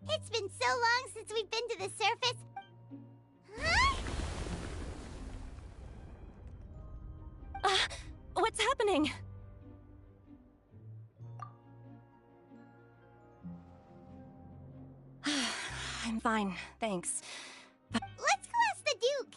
It's been so long since we've been to the surface. Huh? What's happening? I'm fine, thanks. Let's go ask the Duke.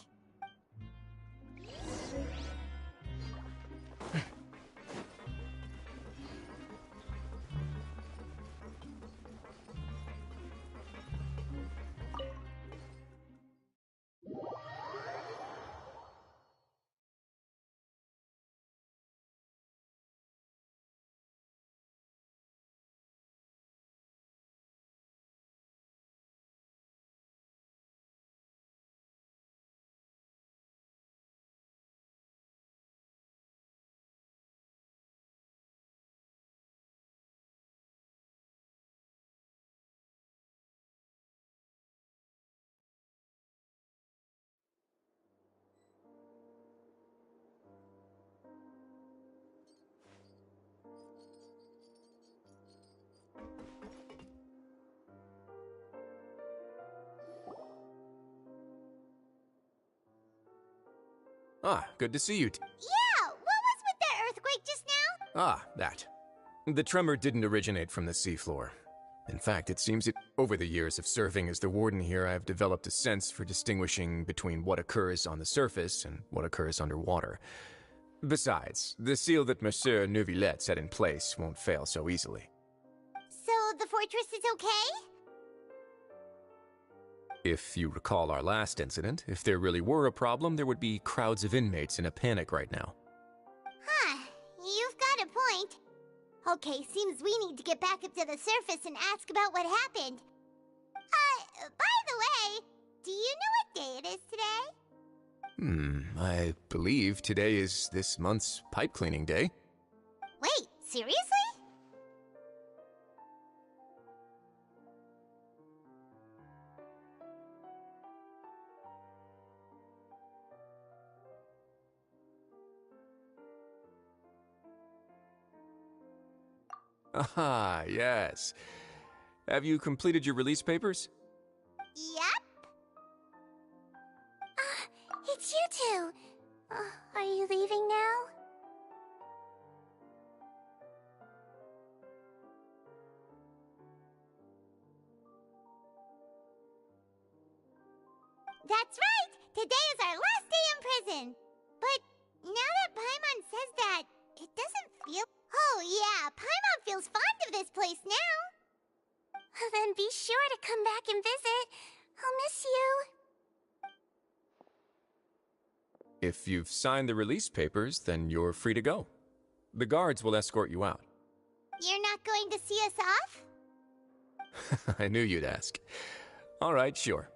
Ah, good to see you. Yeah, what was with that earthquake just now? Ah, that. The tremor didn't originate from the seafloor. In fact, it seems over the years of serving as the warden here, I've developed a sense for distinguishing between what occurs on the surface and what occurs underwater. Besides, the seal that Monsieur Neuvillette set in place won't fail so easily. So the fortress is okay? If you recall our last incident, if there really were a problem, there would be crowds of inmates in a panic right now. Huh, you've got a point. Okay, seems we need to get back up to the surface and ask about what happened. By the way, do you know what day it is today? I believe today is this month's pipe cleaning day. Wait, seriously? Ah, yes. Have you completed your release papers? Yep. It's you two. Are you leaving now? That's right! Today is our last day in prison! But now that Paimon says that, it doesn't feel... Oh yeah, Paimon feels fond of this place now! Then be sure to come back and visit. I'll miss you. If you've signed the release papers, then you're free to go. The guards will escort you out. You're not going to see us off? I knew you'd ask. All right, sure.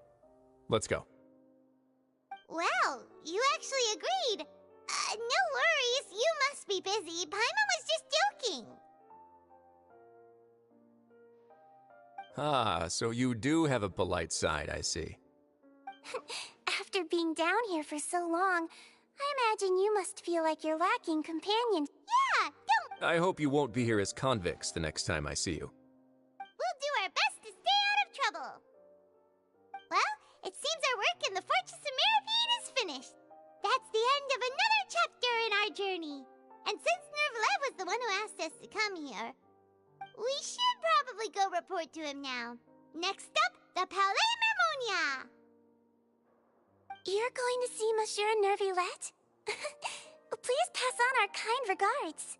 Let's go. Well, you actually agreed. No worries, you must be busy. Paimon was just joking. Ah, so you do have a polite side, I see. After being down here for so long, I imagine you must feel like you're lacking companions. Yeah, don't... I hope you won't be here as convicts the next time I see you. We'll do our best to stay out of trouble. Well, it seems our work in the Fortress of Mirafeed is finished. That's the end of another chapter in our journey. And since Neuvillette was the one who asked us to come here, we should probably go report to him now. Next up, the Palais Mermonia. You're going to see Monsieur Neuvillette? Please pass on our kind regards.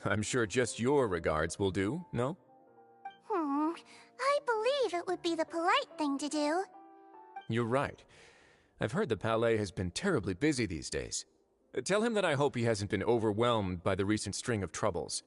I'm sure just your regards will do, no? I believe it would be the polite thing to do. You're right. I've heard the Palais has been terribly busy these days. Tell him that I hope he hasn't been overwhelmed by the recent string of troubles.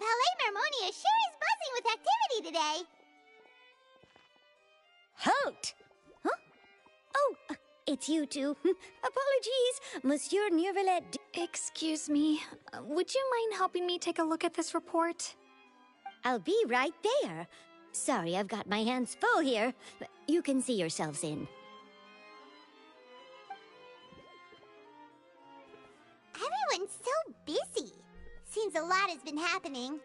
Palais Mermonia sure is buzzing with activity today. Halt! Huh? Oh, it's you two. Apologies, Monsieur Neuvillette. Excuse me, would you mind helping me take a look at this report? I'll be right there. Sorry, I've got my hands full here. You can see yourselves in. Everyone's so busy. Seems a lot has been happening.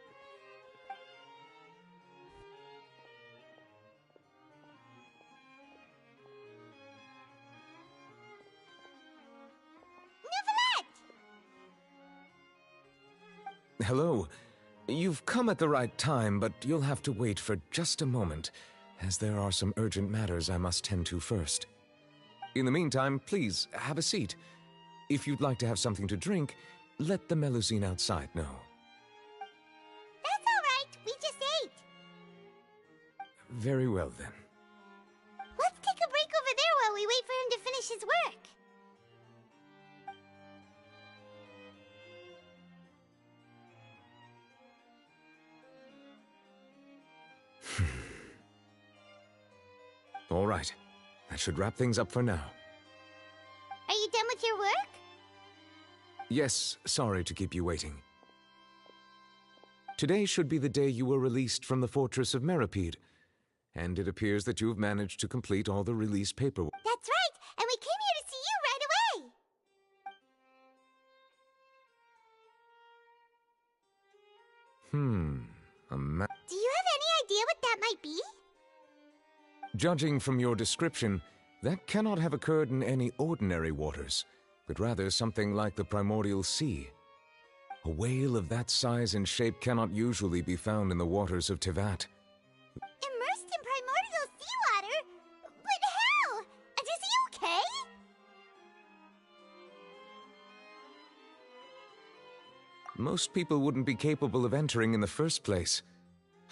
Hello. You've come at the right time, but you'll have to wait for just a moment, as there are some urgent matters I must tend to first. In the meantime, please, have a seat. If you'd like to have something to drink, let the Melusine outside know. That's all right. We just ate. Very well, then. Let's take a break over there while we wait for him to finish his work. All right. That should wrap things up for now. Are you done with your work? Yes, sorry to keep you waiting. Today should be the day you were released from the Fortress of Meripede, and it appears that you've managed to complete all the release paperwork. That's right, and we came here to see you right away. Do you have any idea what that might be? Judging from your description, that cannot have occurred in any ordinary waters, but rather something like the primordial sea. A whale of that size and shape cannot usually be found in the waters of Tevat. Immersed in primordial seawater? But how? And is he okay? Most people wouldn't be capable of entering in the first place.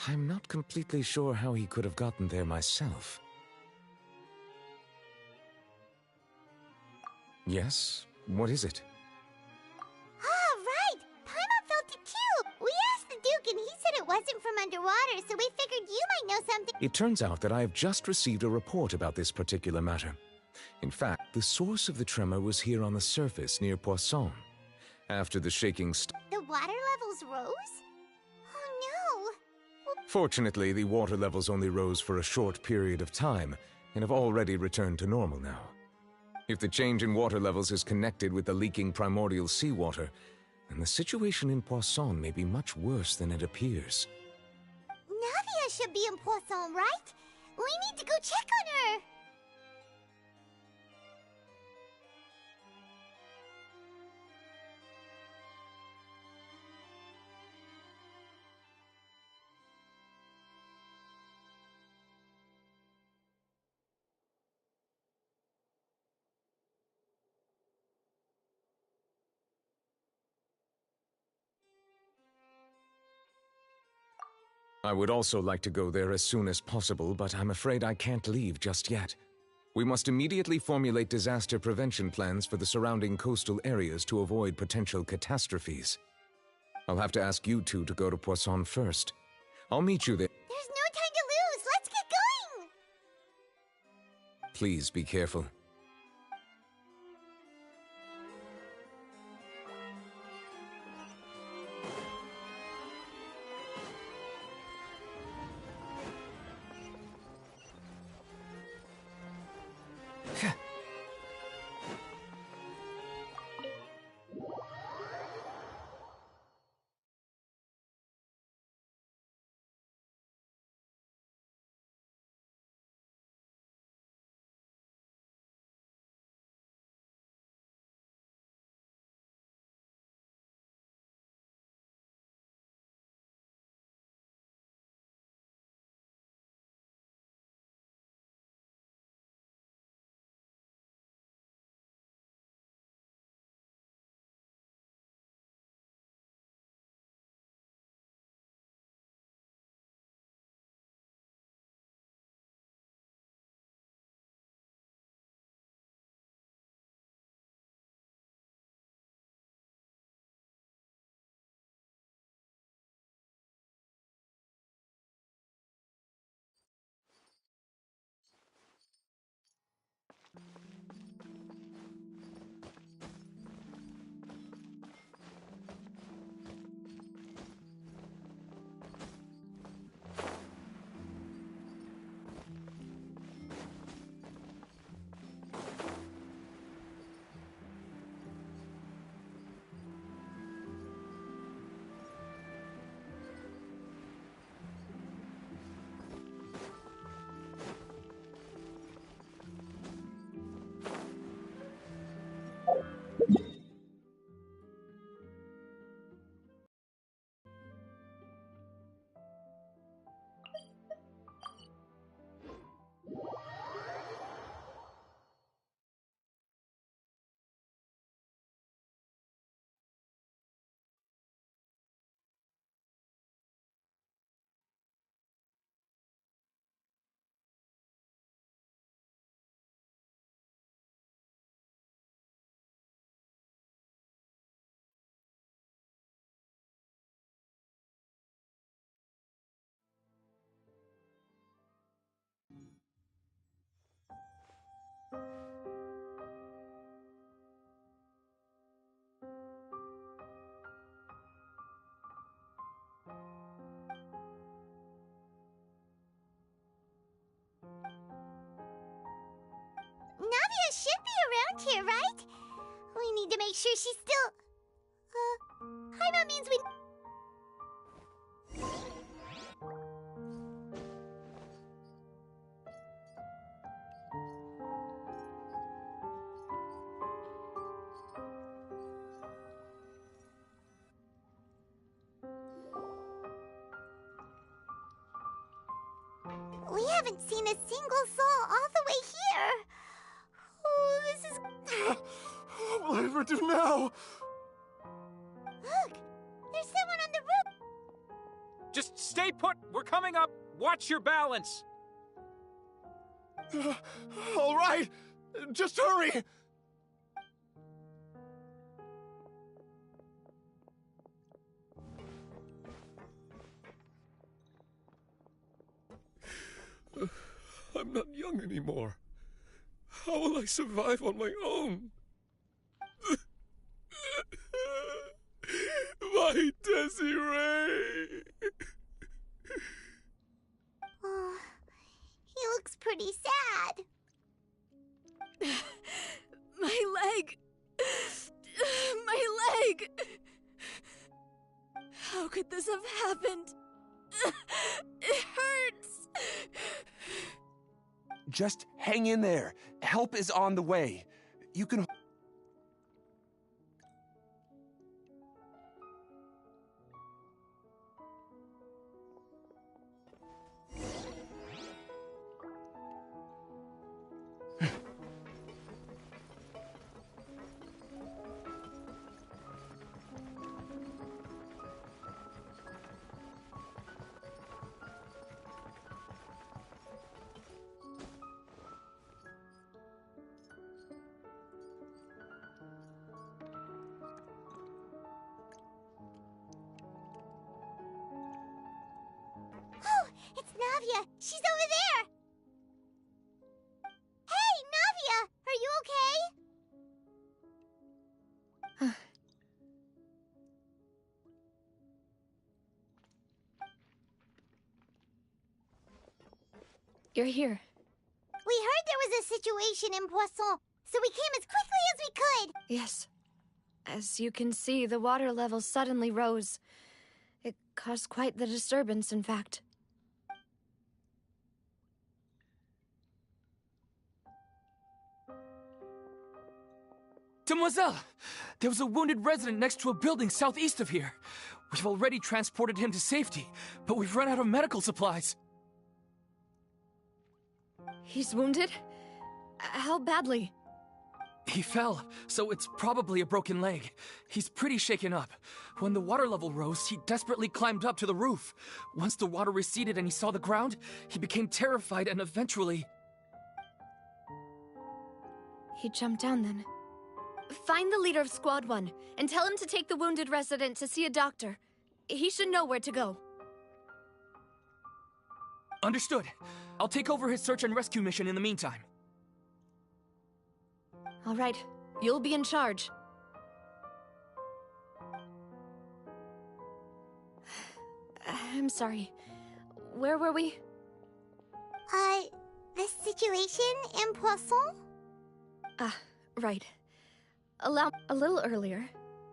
I'm not completely sure how he could have gotten there myself. Yes? What is it? Ah, right! Paimon felt it too! We asked the Duke and he said it wasn't from underwater, so we figured you might know something. It turns out that I have just received a report about this particular matter. In fact, the source of the tremor was here on the surface near Poisson. After the shaking The water levels rose? Oh no! Fortunately, the water levels only rose for a short period of time, and have already returned to normal now. If the change in water levels is connected with the leaking primordial seawater, then the situation in Poisson may be much worse than it appears. Navia should be in Poisson, right? We need to go check on her! I would also like to go there as soon as possible, but I'm afraid I can't leave just yet. We must immediately formulate disaster prevention plans for the surrounding coastal areas to avoid potential catastrophes. I'll have to ask you two to go to Poisson first. I'll meet you there. There's no time to lose! Let's get going! Please be careful. Navia should be around here, right? We need to make sure she's still... Paimon means we... We haven't seen a single soul all the way here. Oh, this is... What will I ever do now? Look! There's someone on the roof! Just stay put! We're coming up! Watch your balance! All right, just hurry! I'm not young anymore. How will I survive on my own? My Desiree! Oh, he looks pretty sad. My leg! My leg! How could this have happened? It hurts! Just hang in there. Help is on the way. You can... Oh, it's Navia. She's over there. Hey, Navia! Are you okay? You're here. We heard there was a situation in Poisson, so we came as quickly as we could. Yes. As you can see, the water level suddenly rose. It caused quite the disturbance, in fact. Demoiselle! There was a wounded resident next to a building southeast of here. We've already transported him to safety, but we've run out of medical supplies. He's wounded? How badly? He fell, so it's probably a broken leg. He's pretty shaken up. When the water level rose, he desperately climbed up to the roof. Once the water receded and he saw the ground, he became terrified and eventually... He jumped down then. Find the leader of Squad 1 and tell him to take the wounded resident to see a doctor. He should know where to go. Understood. I'll take over his search and rescue mission in the meantime. All right, you'll be in charge. I'm sorry. Where were we? The situation in Poisson? Ah, right. A little earlier,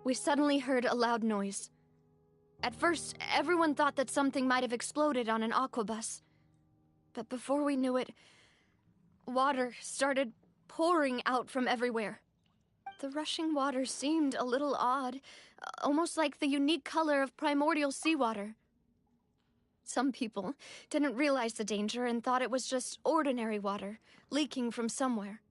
we suddenly heard a loud noise. At first, everyone thought that something might have exploded on an aquabus. But before we knew it, water started pouring out from everywhere. The rushing water seemed a little odd, almost like the unique color of primordial seawater. Some people didn't realize the danger and thought it was just ordinary water, leaking from somewhere.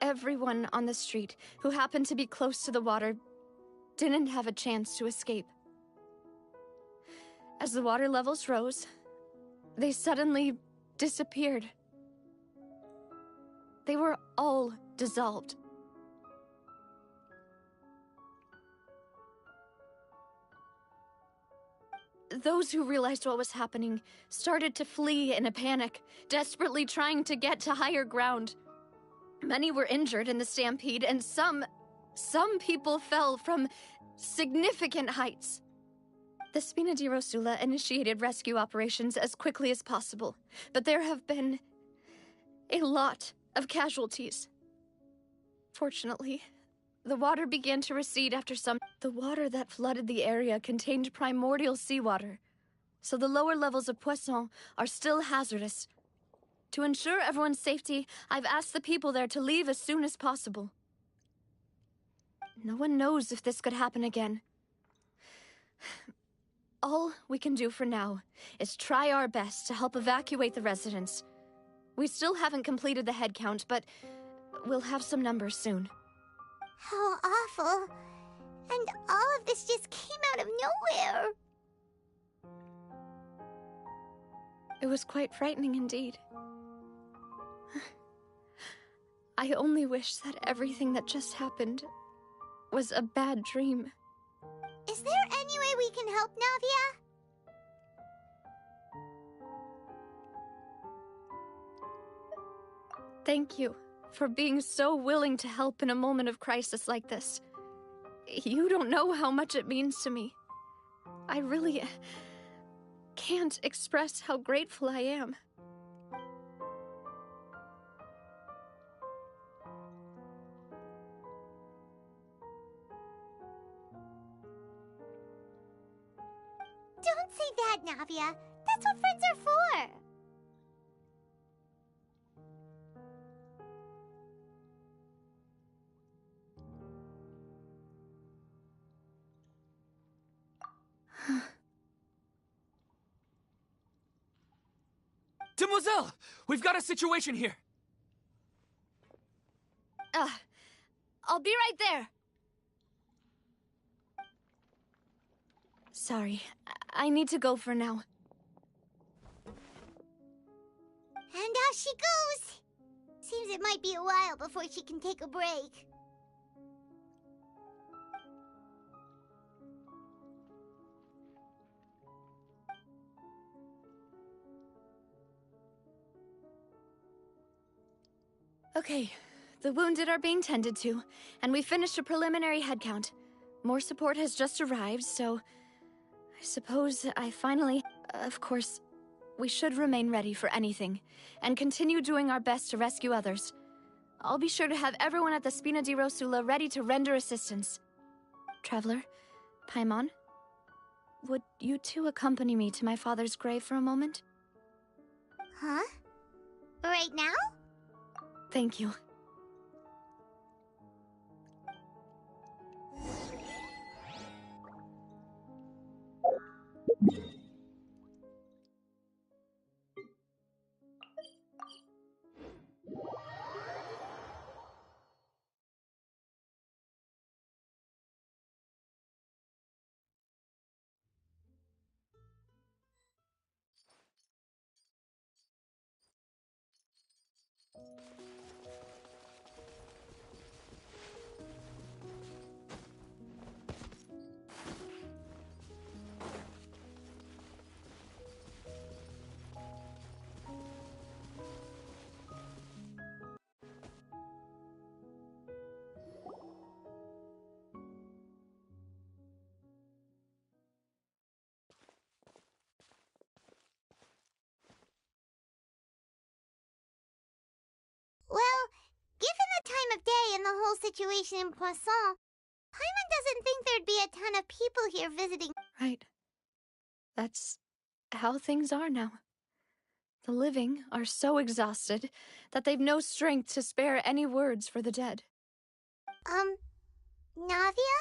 Everyone on the street who happened to be close to the water didn't have a chance to escape. As the water levels rose, they suddenly disappeared. They were all dissolved. Those who realized what was happening started to flee in a panic, desperately trying to get to higher ground. Many were injured in the stampede, and some people fell from significant heights. The Spina di Rosula initiated rescue operations as quickly as possible, but there have been a lot of casualties. Fortunately, the water began to recede after some. The water that flooded the area contained primordial seawater, so the lower levels of Poisson are still hazardous. To ensure everyone's safety, I've asked the people there to leave as soon as possible. No one knows if this could happen again. All we can do for now is try our best to help evacuate the residents. We still haven't completed the head count, but we'll have some numbers soon. How awful. And all of this just came out of nowhere. It was quite frightening indeed. I only wish that everything that just happened was a bad dream. Is there any way we can help, Navia? Thank you for being so willing to help in a moment of crisis like this. You don't know how much it means to me. I really can't express how grateful I am. Don't say that, Navia. That's what friends are for. Demoiselle! We've got a situation here! I'll be right there. Sorry, I need to go for now. And off she goes. Seems it might be a while before she can take a break. Okay, the wounded are being tended to, and we finished a preliminary head count. More support has just arrived, so I suppose I finally... Of course, we should remain ready for anything, and continue doing our best to rescue others. I'll be sure to have everyone at the Spina di Rosula ready to render assistance. Traveler, Paimon, would you two accompany me to my father's grave for a moment? Huh? Right now? Thank you. and the whole situation in Poisson, Paimon doesn't think there'd be a ton of people here visiting. Right. That's how things are now. The living are so exhausted that they've no strength to spare any words for the dead. Navia?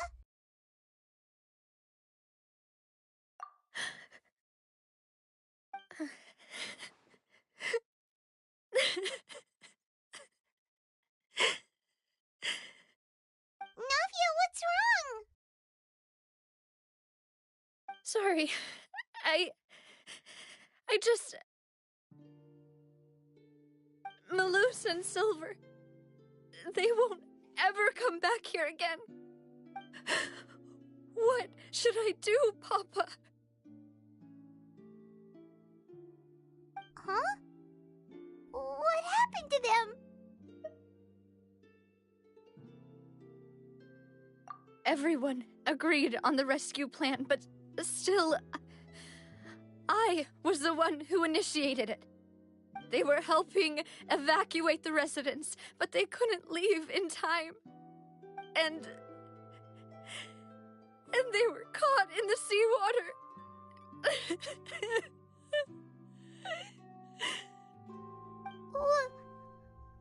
Navia, what's wrong? Sorry. I just... Maloose and Silver... They won't ever come back here again. What should I do, Papa? Huh? What happened to them? Everyone agreed on the rescue plan, but still... I was the one who initiated it. They were helping evacuate the residents, but they couldn't leave in time. And they were caught in the seawater.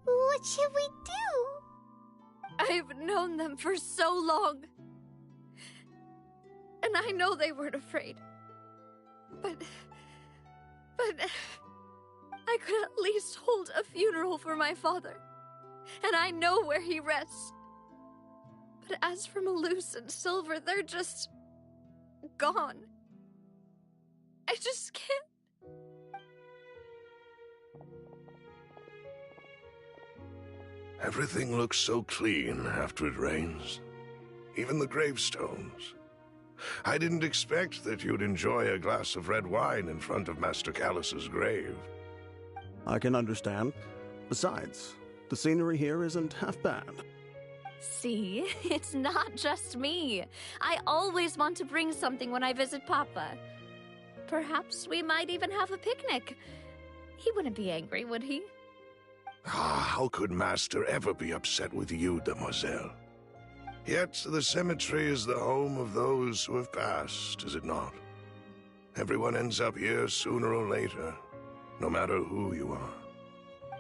What should we do? I've known them for so long. And I know they weren't afraid. But I could at least hold a funeral for my father. And I know where he rests. But as for Maloose and Silver, they're just... gone. I just can't... Everything looks so clean after it rains. Even the gravestones. I didn't expect that you'd enjoy a glass of red wine in front of Master Callus's grave. I can understand. Besides, the scenery here isn't half bad. See, it's not just me. I always want to bring something when I visit Papa. Perhaps we might even have a picnic. He wouldn't be angry, would he? How could Master ever be upset with you, demoiselle? Yet the cemetery is the home of those who have passed, is it not? Everyone ends up here sooner or later, no matter who you are.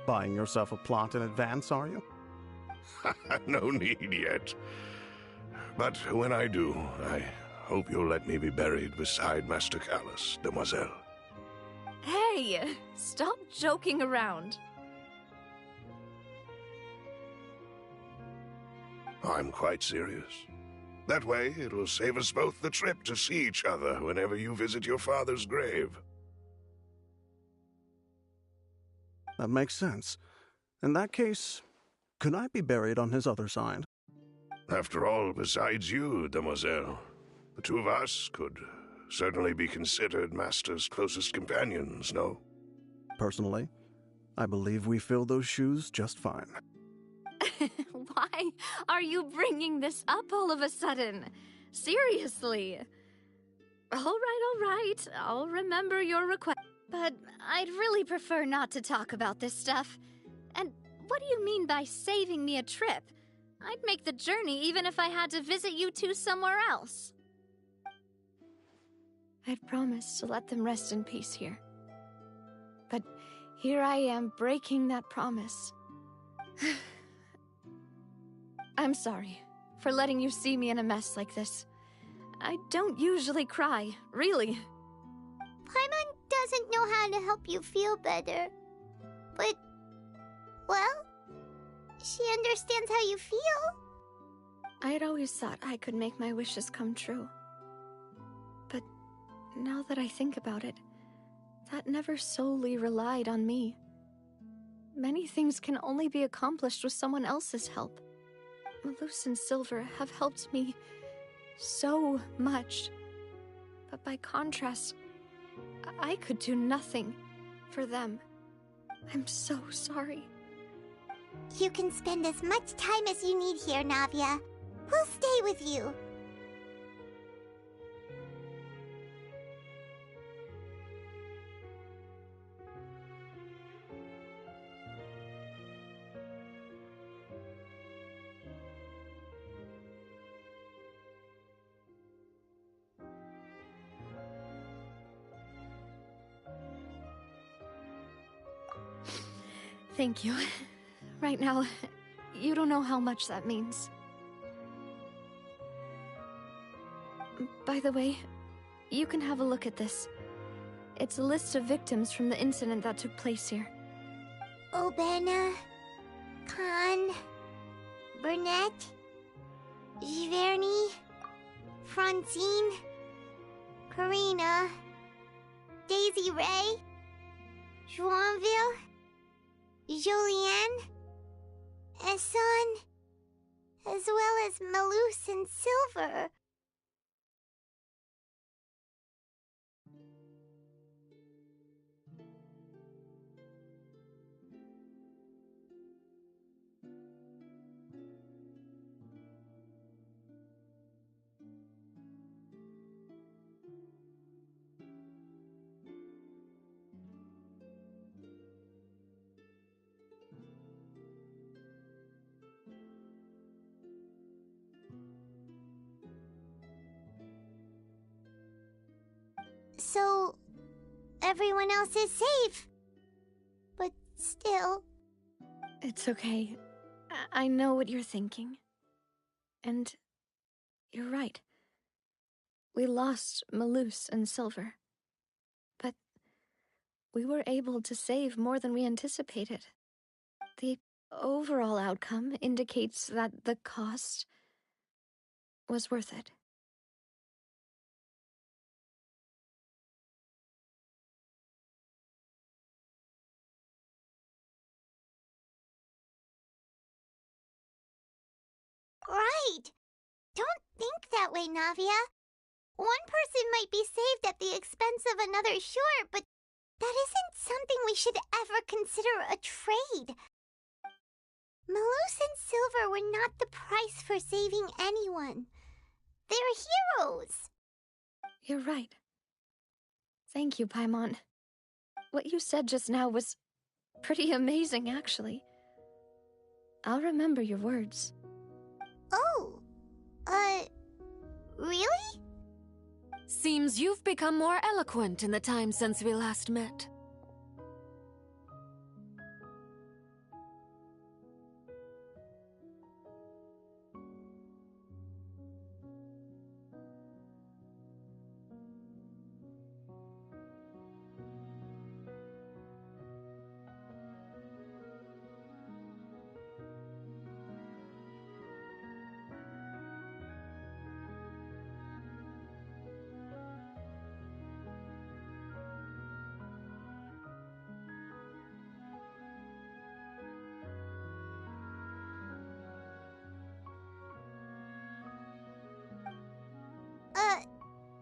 Buying yourself a plot in advance, are you? No need yet. But when I do, I hope you'll let me be buried beside Master Callus, demoiselle. Hey, stop joking around. I'm quite serious. That way, it'll save us both the trip to see each other whenever you visit your father's grave. That makes sense. In that case, could I be buried on his other side? After all, besides you, demoiselle, the two of us could certainly be considered Master's closest companions, no? Personally, I believe we fill those shoes just fine. Why are you bringing this up all of a sudden? Seriously. All right. I'll remember your request. But I'd really prefer not to talk about this stuff. And what do you mean by saving me a trip? I'd make the journey even if I had to visit you two somewhere else. I'd promised to let them rest in peace here. But here I am breaking that promise. I'm sorry for letting you see me in a mess like this. I don't usually cry, really. Paimon doesn't know how to help you feel better. But, well, she understands how you feel. I had always thought I could make my wishes come true. But now that I think about it, that never solely relied on me. Many things can only be accomplished with someone else's help. Maloose and Silver have helped me so much. But by contrast, I could do nothing for them. I'm so sorry. You can spend as much time as you need here, Navia. We'll stay with you. Thank you. Right now, you don't know how much that means. By the way, you can have a look at this. It's a list of victims from the incident that took place here. Obena, Khan, Burnett, Giverny, Francine, Karina, Daisy Ray, Joinville, Jolienne, Esson, as well as Malus and Silver. So, everyone else is safe. But still... It's okay. I know what you're thinking. And you're right. We lost Malus and Silver. But we were able to save more than we anticipated. The overall outcome indicates that the cost was worth it. Right! Don't think that way, Navia. One person might be saved at the expense of another, sure, but that isn't something we should ever consider a trade. Malus and Silver were not the price for saving anyone. They're heroes. You're right. Thank you, Paimon. What you said just now was pretty amazing, actually. I'll remember your words. Oh, really? Seems you've become more eloquent in the time since we last met.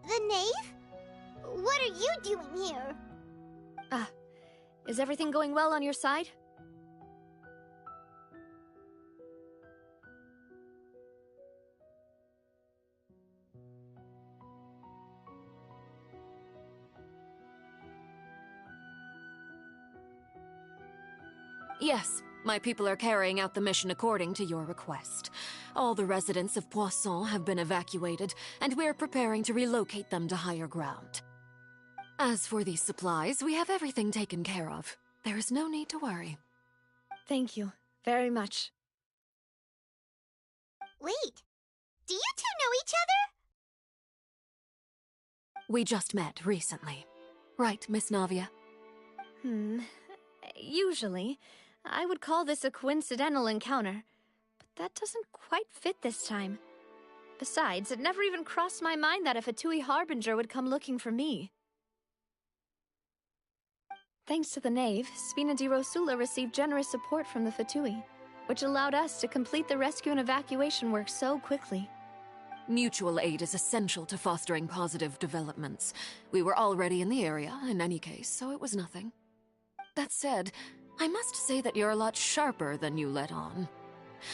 The knave? What are you doing here? Is everything going well on your side? Yes, my people are carrying out the mission according to your request. All the residents of Poisson have been evacuated, and we're preparing to relocate them to higher ground. As for these supplies, we have everything taken care of. There is no need to worry. Thank you very much. Wait, do you two know each other? We just met recently. Right, Miss Navia? Usually, I would call this a coincidental encounter, but that doesn't quite fit this time. Besides, it never even crossed my mind that a Fatui Harbinger would come looking for me. Thanks to the Knave, Spina di Rosula received generous support from the Fatui, which allowed us to complete the rescue and evacuation work so quickly. Mutual aid is essential to fostering positive developments. We were already in the area, in any case, so it was nothing. That said, I must say that you're a lot sharper than you let on.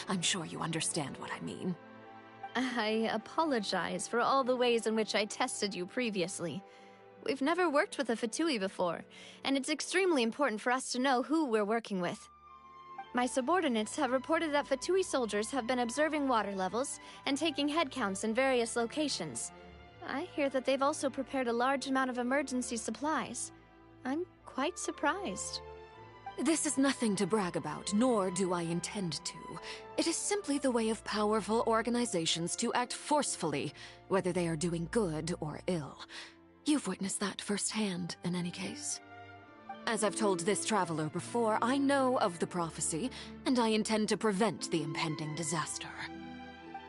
I'm sure you understand what I mean. I apologize for all the ways in which I tested you previously. We've never worked with a Fatui before, and it's extremely important for us to know who we're working with. My subordinates have reported that Fatui soldiers have been observing water levels and taking head counts in various locations. I hear that they've also prepared a large amount of emergency supplies. I'm quite surprised. This is nothing to brag about, nor do I intend to. It is simply the way of powerful organizations to act forcefully, whether they are doing good or ill. You've witnessed that firsthand, in any case. As I've told this traveler before, I know of the prophecy, and I intend to prevent the impending disaster.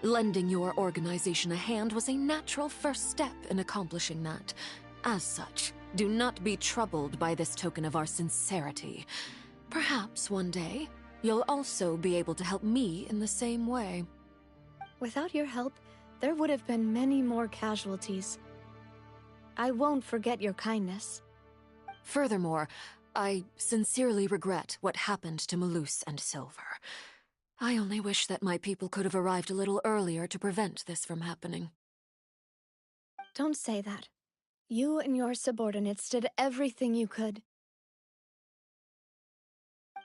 Lending your organization a hand was a natural first step in accomplishing that. As such, do not be troubled by this token of our sincerity. Perhaps one day, you'll also be able to help me in the same way. Without your help, there would have been many more casualties. I won't forget your kindness. Furthermore, I sincerely regret what happened to Malus and Silver. I only wish that my people could have arrived a little earlier to prevent this from happening. Don't say that. You and your subordinates did everything you could.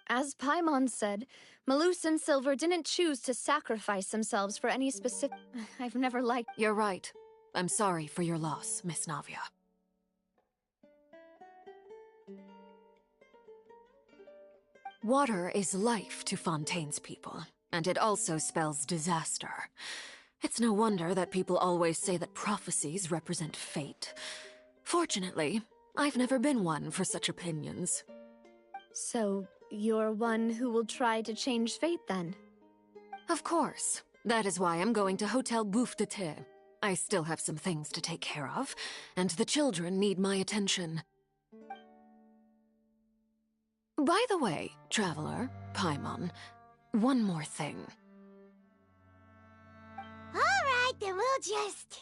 As Paimon said, Malus and Silver didn't choose to sacrifice themselves for any specific... I've never liked... You're right. I'm sorry for your loss, Miss Navia. Water is life to Fontaine's people, and it also spells disaster. It's no wonder that people always say that prophecies represent fate. Fortunately, I've never been one for such opinions. So, you're one who will try to change fate, then? Of course. That is why I'm going to Hotel Bouffe de Thé. I still have some things to take care of, and the children need my attention. By the way, Traveler, Paimon, one more thing. Alright, then we'll just...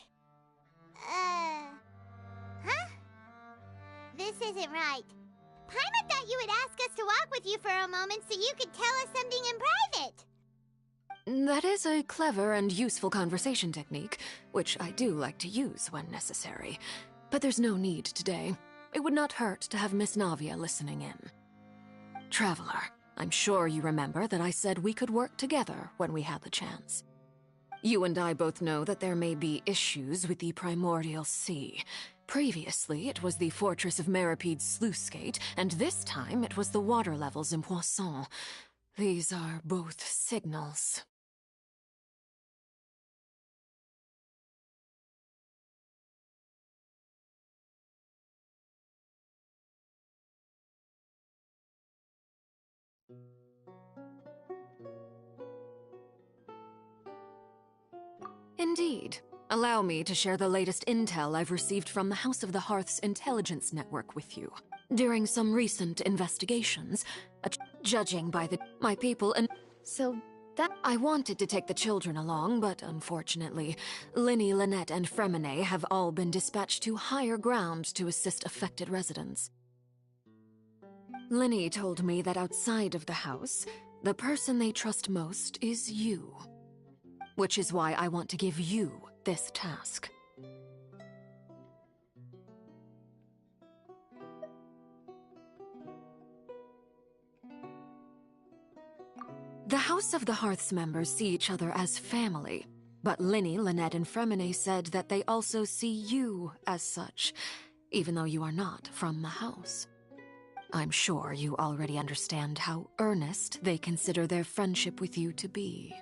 Huh? This isn't right. Paimon thought you would ask us to walk with you for a moment so you could tell us something in private. That is a clever and useful conversation technique, which I do like to use when necessary. But there's no need today. It would not hurt to have Miss Navia listening in. Traveler, I'm sure you remember that I said we could work together when we had the chance. You and I both know that there may be issues with the Primordial Sea. Previously, it was the Fortress of Meripede's sluice gate, and this time it was the water levels in Poisson. These are both signals. Indeed. Allow me to share the latest intel I've received from the House of the Hearth's intelligence network with you. During some recent investigations, judging by my people and... So, that... I wanted to take the children along, but unfortunately, Linny, Lynette, and Fremine have all been dispatched to higher ground to assist affected residents. Linny told me that outside of the house, the person they trust most is you. Which is why I want to give you this task. The House of the Hearth's members see each other as family, but Linny, Lynette, and Fremine said that they also see you as such, even though you are not from the house. I'm sure you already understand how earnest they consider their friendship with you to be.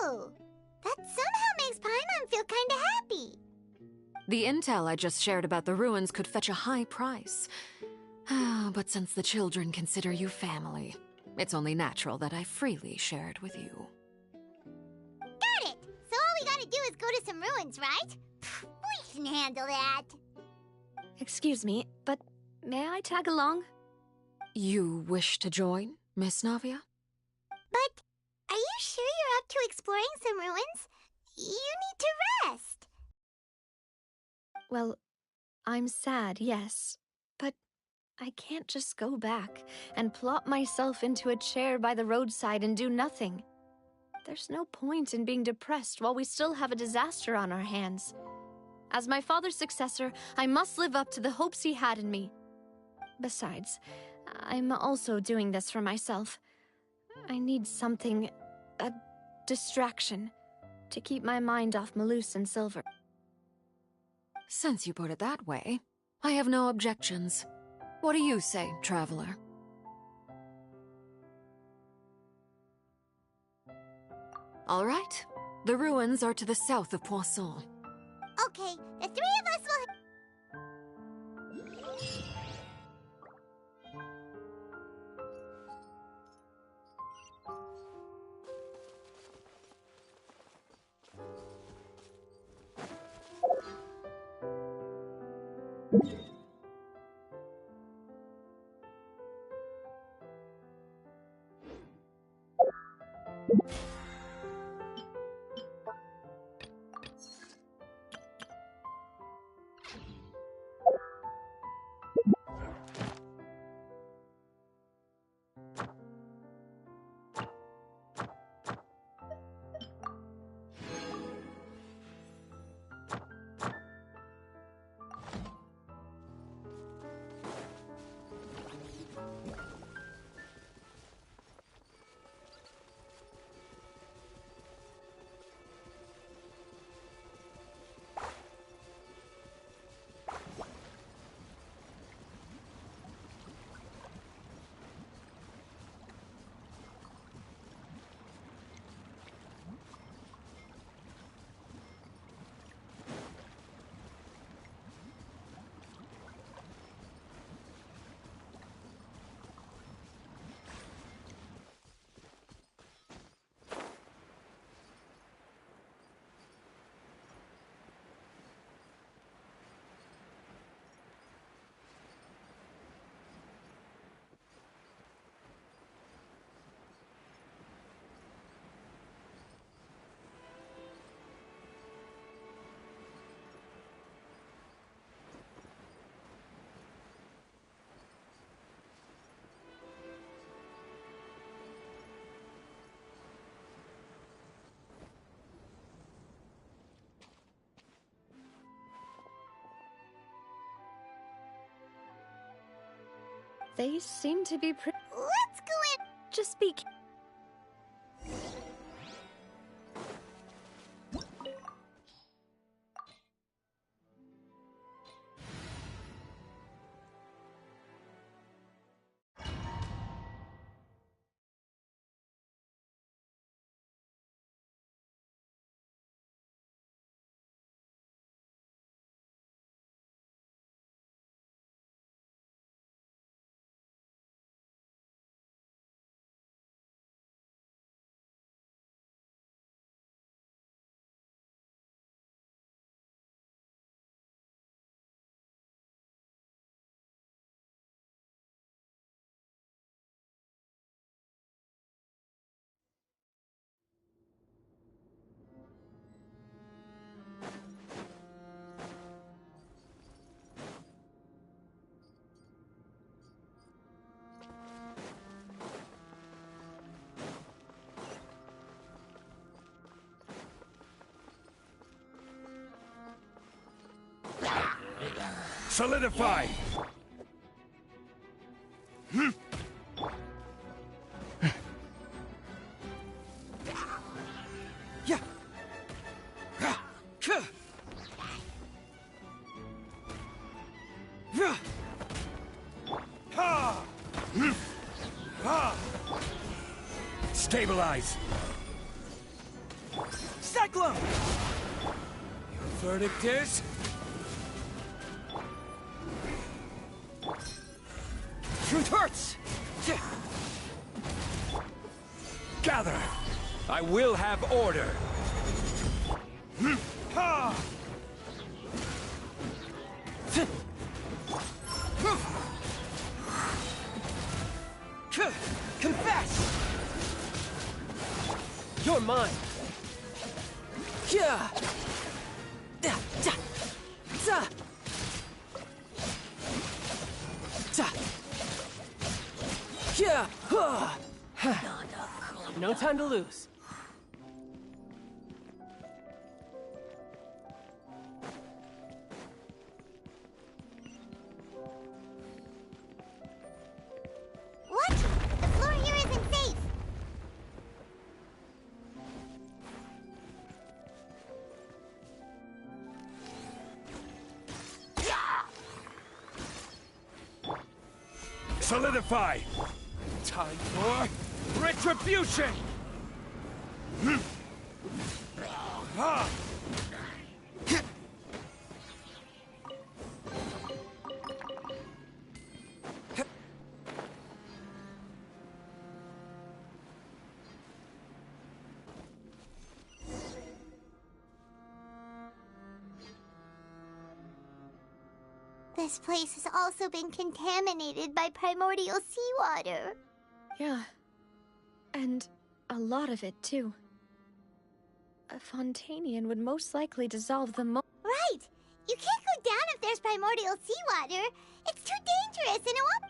Oh, that somehow makes Paimon feel kinda happy. The intel I just shared about the ruins could fetch a high price. But since the children consider you family, it's only natural that I freely share it with you. Got it! So all we gotta do is go to some ruins, right? We can handle that. Excuse me, but may I tag along? You wish to join, Miss Navia? But are you sure you're up to exploring some ruins? You need to rest. Well, I'm sad, yes. But I can't just go back and plop myself into a chair by the roadside and do nothing. There's no point in being depressed while we still have a disaster on our hands. As my father's successor, I must live up to the hopes he had in me. Besides, I'm also doing this for myself. I need something, a distraction, to keep my mind off Malus and Silver. Since you put it that way, I have no objections. What do you say, Traveler? All right. The ruins are to the south of Poisson. Okay, the three of us will... They seem to be pretty... Let's go in! Just speak. Solidify! Stabilize! Cyclone! Your verdict is... Truth hurts! Gather! I will have order! Confess! You're mine! Yeah! No time to lose. What? The floor here isn't safe! Solidify! Time for retribution! This place has also been contaminated by primordial seawater. Yeah. And a lot of it, too. A Fontanian would most likely dissolve the Right! You can't go down if there's primordial seawater. It's too dangerous and it won't...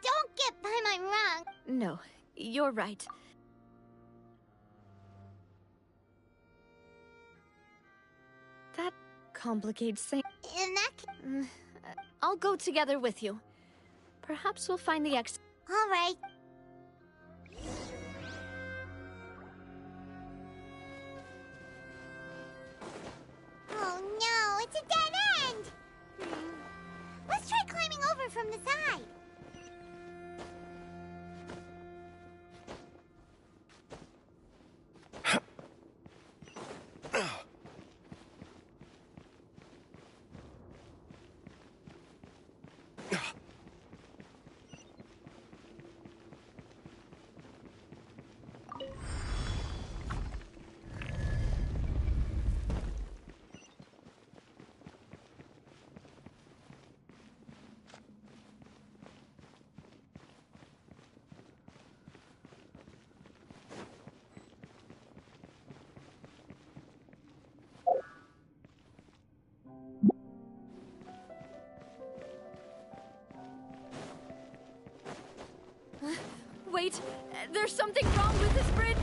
don't get by my wrong. No, you're right. That complicates things. In that I'll go together with you. Perhaps we'll find the All right. Oh no, it's a dead end! Let's try climbing over from the side. Wait, there's something wrong with this bridge!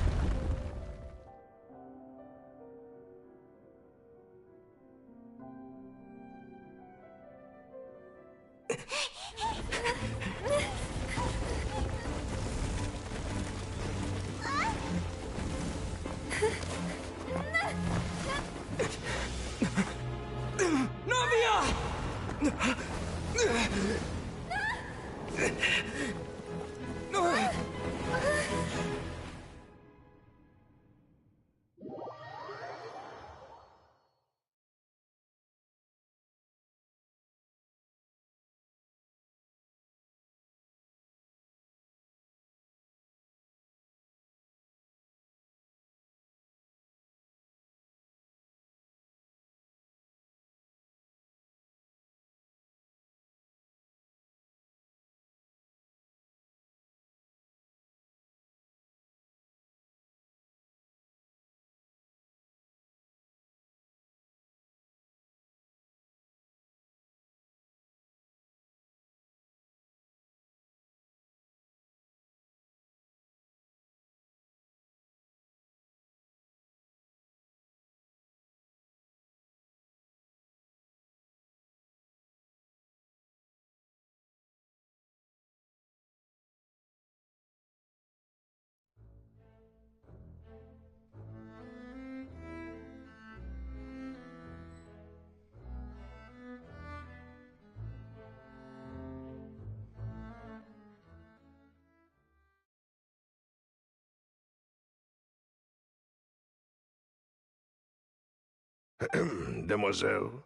Demoiselle?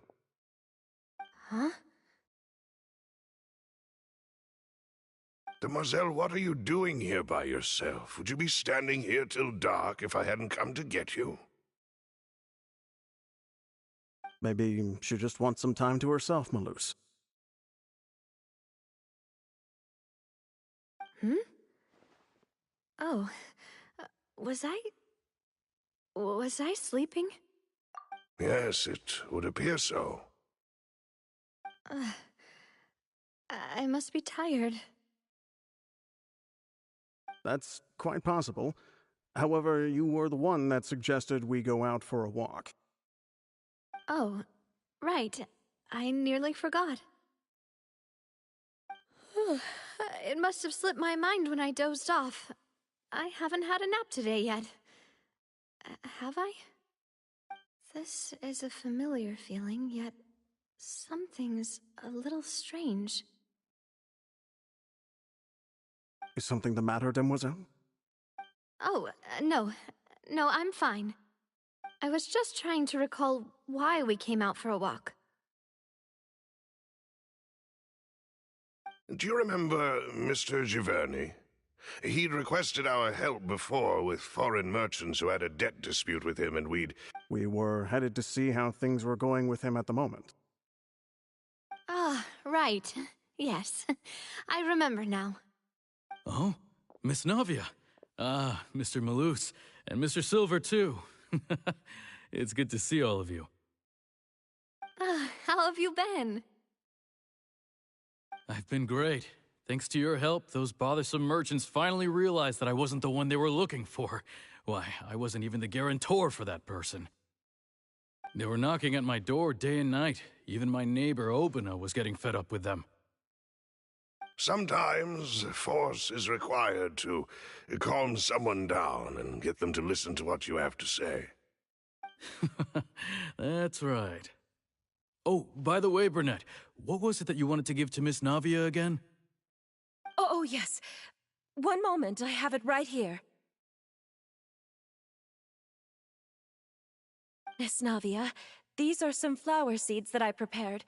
Huh? Demoiselle, what are you doing here by yourself? Would you be standing here till dark if I hadn't come to get you? Maybe she just wants some time to herself, Maloose. Hmm? Oh, was I sleeping? Yes, it would appear so. I must be tired. That's quite possible. However, you were the one that suggested we go out for a walk. Oh, right. I nearly forgot. It must have slipped my mind when I dozed off. I haven't had a nap today yet. Have I? This is a familiar feeling, yet something's a little strange. Is something the matter, Demoiselle? Oh, no. No, I'm fine. I was just trying to recall why we came out for a walk. Do you remember Mr. Giverny? He'd requested our help before with foreign merchants who had a debt dispute with him, and We were headed to see how things were going with him at the moment. Ah, right. Yes. I remember now. Oh, Miss Navia. Ah, Mr. Malus, and Mr. Silver, too. It's good to see all of you. How have you been? I've been great. Thanks to your help, those bothersome merchants finally realized that I wasn't the one they were looking for. Why, I wasn't even the guarantor for that person. They were knocking at my door day and night. Even my neighbor Obina was getting fed up with them. sometimes force is required to calm someone down and get them to listen to what you have to say. That's right. Oh, by the way, Burnett, what was it that you wanted to give to Miss Navia again? Oh, yes. One moment, I have it right here. Miss Navia, these are some flower seeds that I prepared.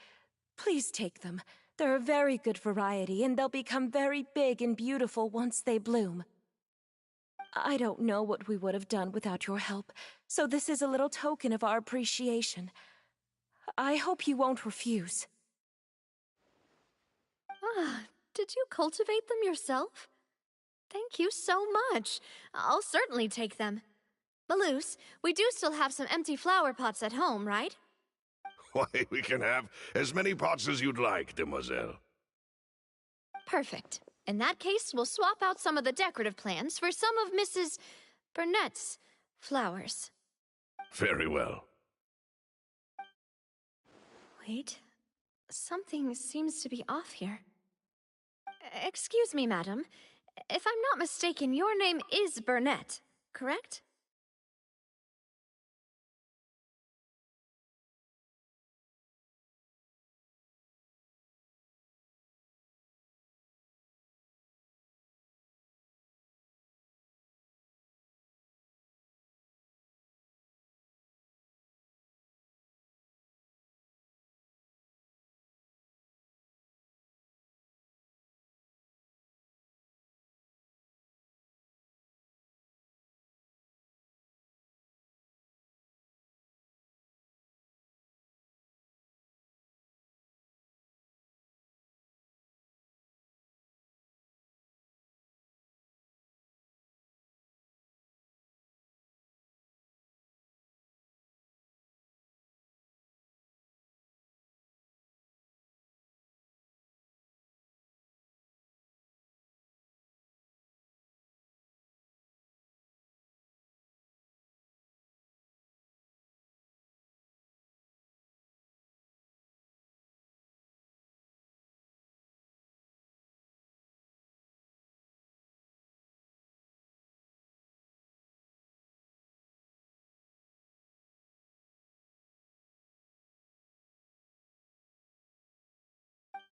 Please take them. They're a very good variety, and they'll become very big and beautiful once they bloom. I don't know what we would have done without your help, so this is a little token of our appreciation. I hope you won't refuse. Ah, did you cultivate them yourself? Thank you so much. I'll certainly take them. Malus, we do still have some empty flower pots at home, right? Why, we can have as many pots as you'd like, demoiselle. Perfect. In that case, we'll swap out some of the decorative plants for some of Mrs. Burnett's flowers. Very well. Wait. Something seems to be off here. Excuse me, madam. If I'm not mistaken, your name is Burnett, correct?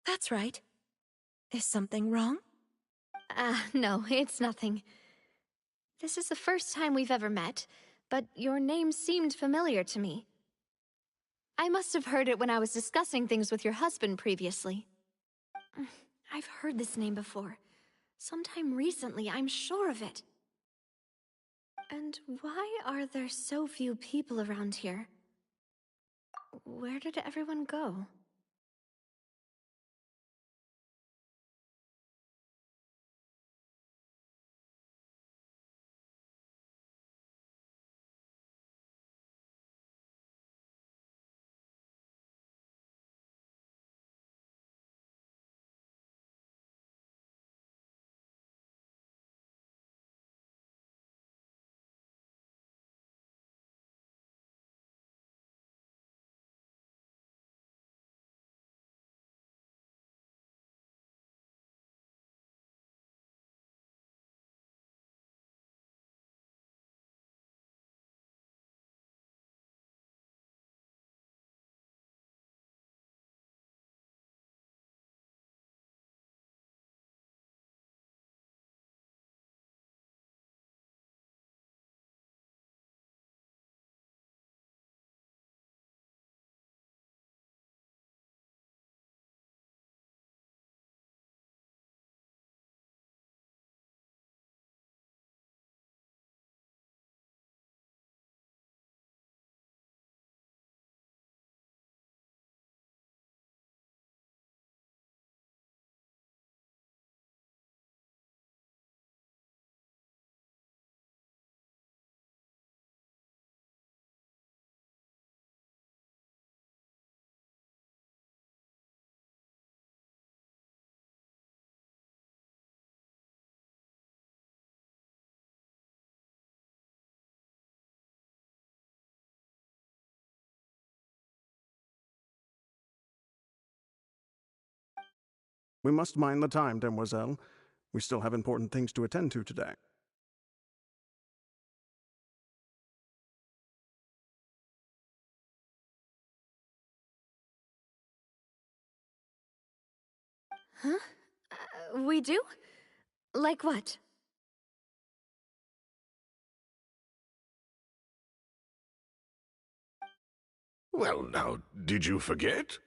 That's right. Is something wrong? No, it's nothing. This is the first time we've ever met, but your name seemed familiar to me. I must have heard it when I was discussing things with your husband previously. I've heard this name before. Sometime recently, I'm sure of it. And why are there so few people around here? Where did everyone go? We must mind the time, demoiselle. We still have important things to attend to today. Huh? We do? Like what? Well, now, did you forget?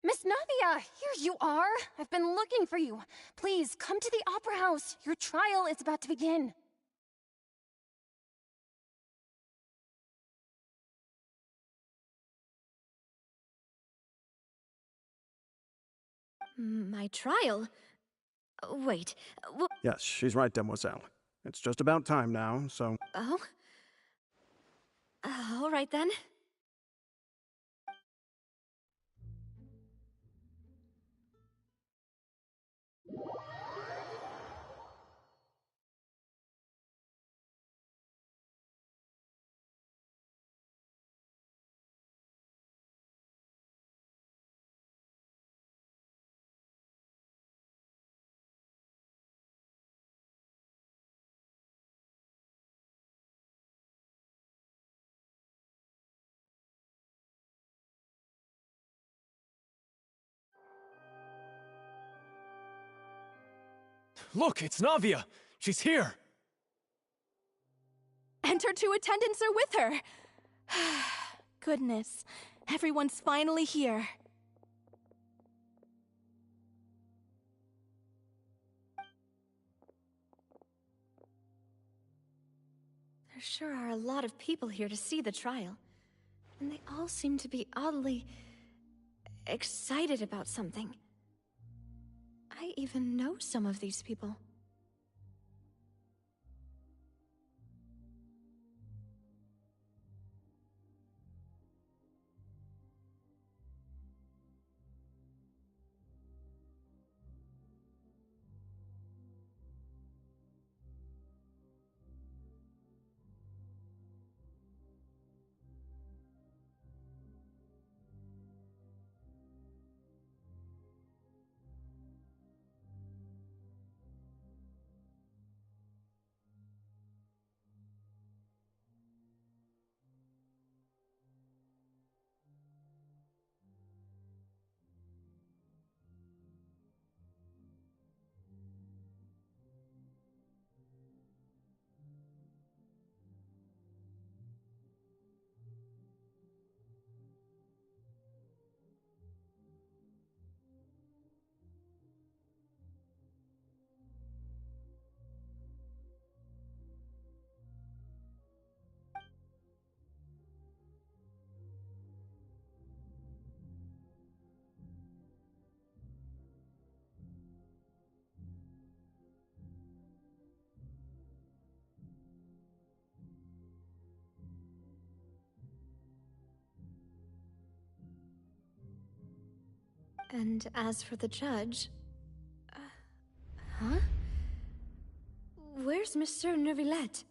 Miss Navia, here you are! I've been looking for you. Please, come to the Opera House. Your trial is about to begin. My trial? Wait, Yes, she's right, demoiselle. It's just about time now, so... Oh? All right then. Look, it's Navia! She's here! And her two attendants are with her. Goodness, everyone's finally here. There sure are a lot of people here to see the trial. And they all seem to be oddly excited about something. I even know some of these people. And as for the judge... huh? where's Monsieur Neuvillette?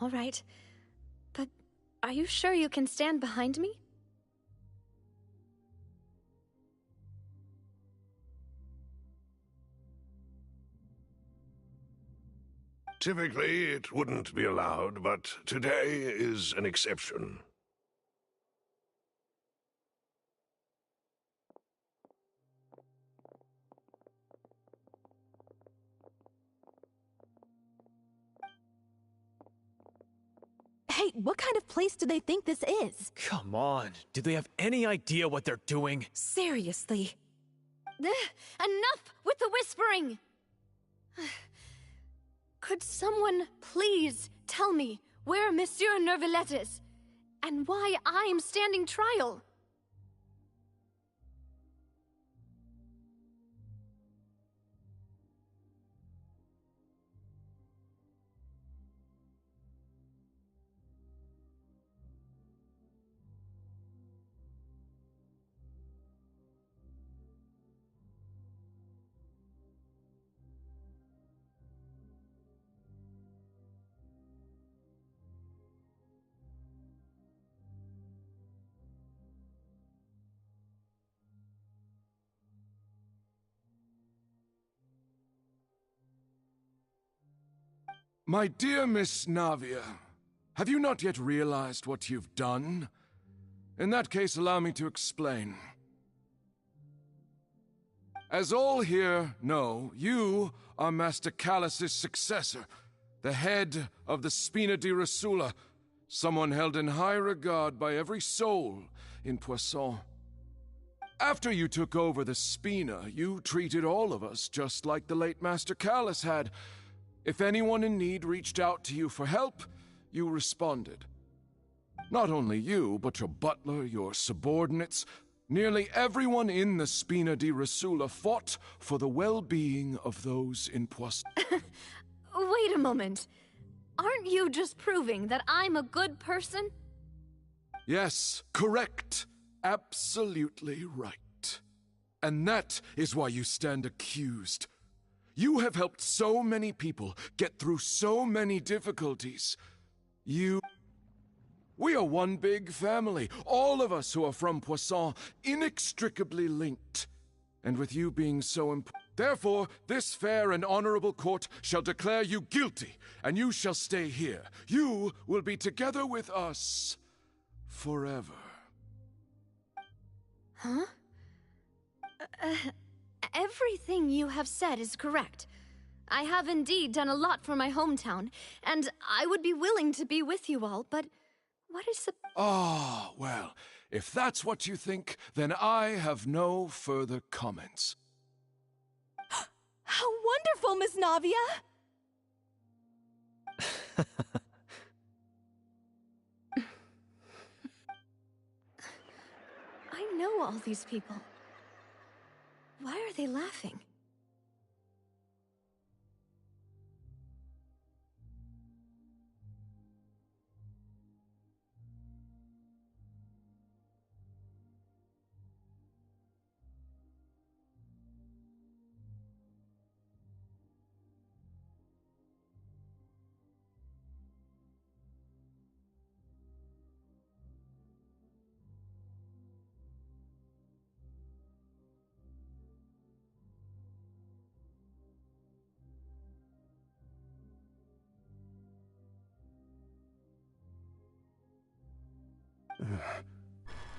All right. But are you sure you can stand behind me? Typically, it wouldn't be allowed, but today is an exception. Hey, what kind of place do they think this is? Come on, do they have any idea what they're doing? Seriously. Enough with the whispering! Could someone please tell me where Monsieur Neuvillette is, and why I'm standing trial? My dear Miss Navia, have you not yet realized what you've done? In that case, allow me to explain. As all here know, you are Master Callus's successor, the head of the Spina di Rosula, someone held in high regard by every soul in Poisson. After you took over the Spina, you treated all of us just like the late Master Callus had. If anyone in need reached out to you for help, you responded. Not only you, but your butler, your subordinates, nearly everyone in the Spina di Rosula fought for the well-being of those in Poisson. Wait a moment. Aren't you just proving that I'm a good person? Yes, correct. Absolutely right. And that is why you stand accused. You have helped so many people get through so many difficulties. We are one big family, all of us who are from Poisson, inextricably linked. And with you being so important, therefore, this fair and honorable court shall declare you guilty, and you shall stay here. You will be together with us forever. Huh? Everything you have said is correct. I have indeed done a lot for my hometown, and I would be willing to be with you all, but what is the... Ah, well, if that's what you think, then I have no further comments. How wonderful, Miss Navia! I know all these people. Why are they laughing?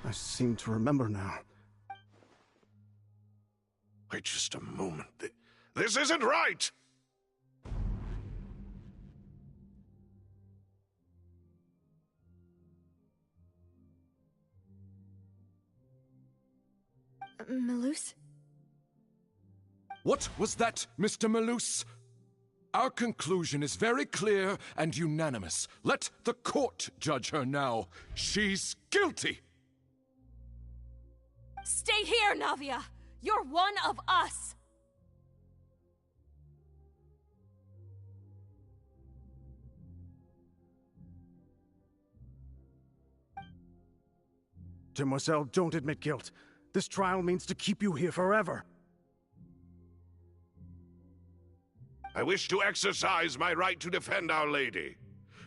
I seem to remember now. Wait just a moment. This isn't right! Malus? What was that, Mr. Malus? Our conclusion is very clear and unanimous. Let the court judge her now. She's guilty! Stay here, Navia! You're one of us! Demoiselle, don't admit guilt. This trial means to keep you here forever. I wish to exercise my right to defend Our Lady.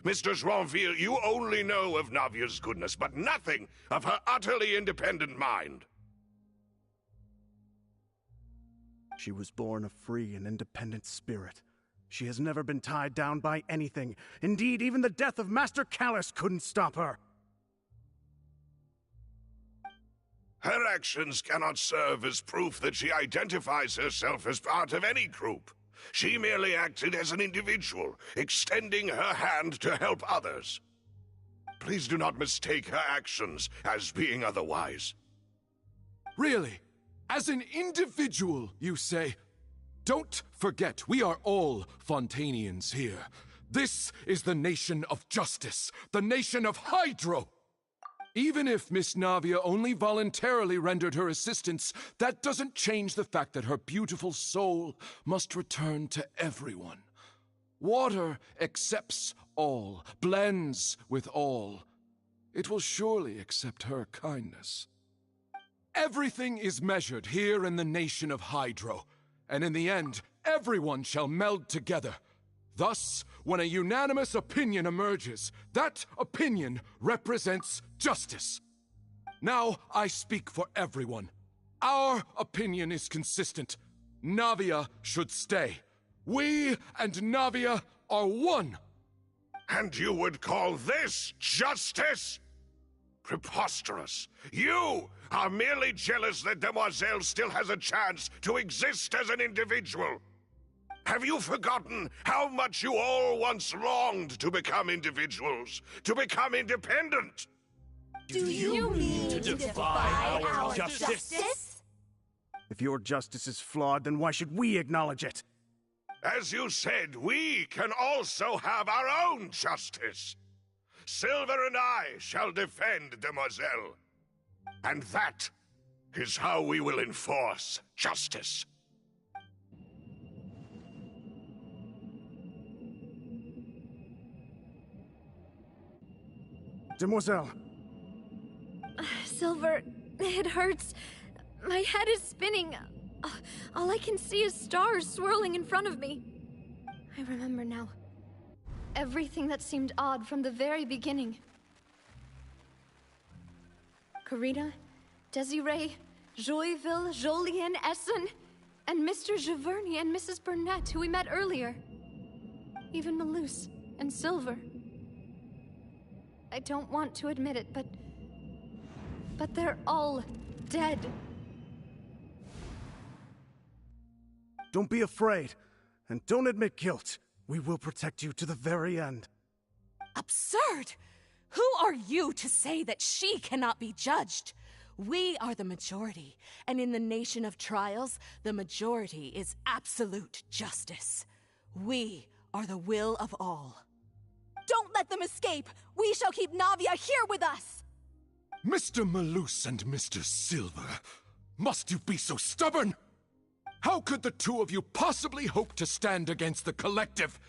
Mr. Joinville, you only know of Navia's goodness, but nothing of her utterly independent mind. She was born a free and independent spirit. She has never been tied down by anything. Indeed, even the death of Master Callus couldn't stop her. Her actions cannot serve as proof that she identifies herself as part of any group. She merely acted as an individual, extending her hand to help others. Please do not mistake her actions as being otherwise. Really? As an individual, you say? Don't forget, we are all Fontanians here. This is the nation of justice, the nation of Hydro! Even if Miss Navia only voluntarily rendered her assistance, that doesn't change the fact that her beautiful soul must return to everyone. Water accepts all, blends with all. It will surely accept her kindness. Everything is measured here in the nation of Hydro, and in the end, everyone shall meld together. Thus, when a unanimous opinion emerges, that opinion represents justice. Now I speak for everyone. Our opinion is consistent. Navia should stay. We and Navia are one. And you would call this justice? Preposterous. You are merely jealous that Demoiselle still has a chance to exist as an individual. Have you forgotten how much you all once longed to become individuals, to become independent? Do you mean to defy our justice? If your justice is flawed, then why should we acknowledge it? As you said, we can also have our own justice. Silver and I shall defend Demoiselle. And that is how we will enforce justice. Demoiselle! Silver, it hurts. My head is spinning. All I can see is stars swirling in front of me. I remember now. Everything that seemed odd from the very beginning. Karina, Desiree, Joyville, Jolien, Essen, and Mr. Giverny and Mrs. Burnett, who we met earlier. Even Malus and Silver. I don't want to admit it, but they're all dead. Don't be afraid, and don't admit guilt. We will protect you to the very end. Absurd! Who are you to say that she cannot be judged? We are the majority, and in the nation of trials, the majority is absolute justice. We are the will of all. Don't let them escape! We shall keep Navia here with us! Mr. Malus and Mr. Silver, must you be so stubborn? How could the two of you possibly hope to stand against the collective?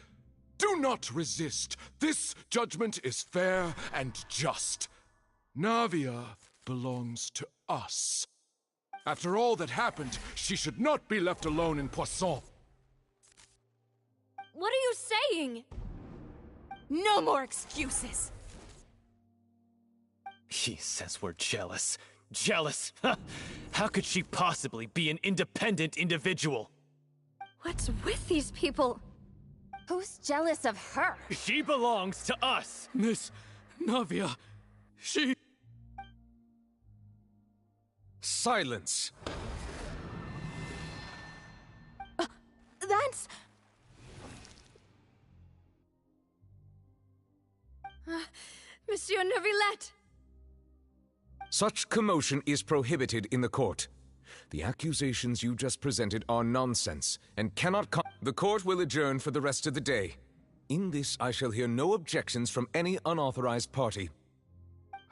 Do not resist. This judgment is fair and just. Navia belongs to us. After all that happened, she should not be left alone in Poisson. What are you saying? No more excuses! He says we're jealous. Jealous? How could she possibly be an independent individual? What's with these people? Who's jealous of her? She belongs to us! Miss Navia, she... Silence! That's... Monsieur Neuvillette! Such commotion is prohibited in the court. The accusations you just presented are nonsense, and cannot The court will adjourn for the rest of the day. In this, I shall hear no objections from any unauthorized party.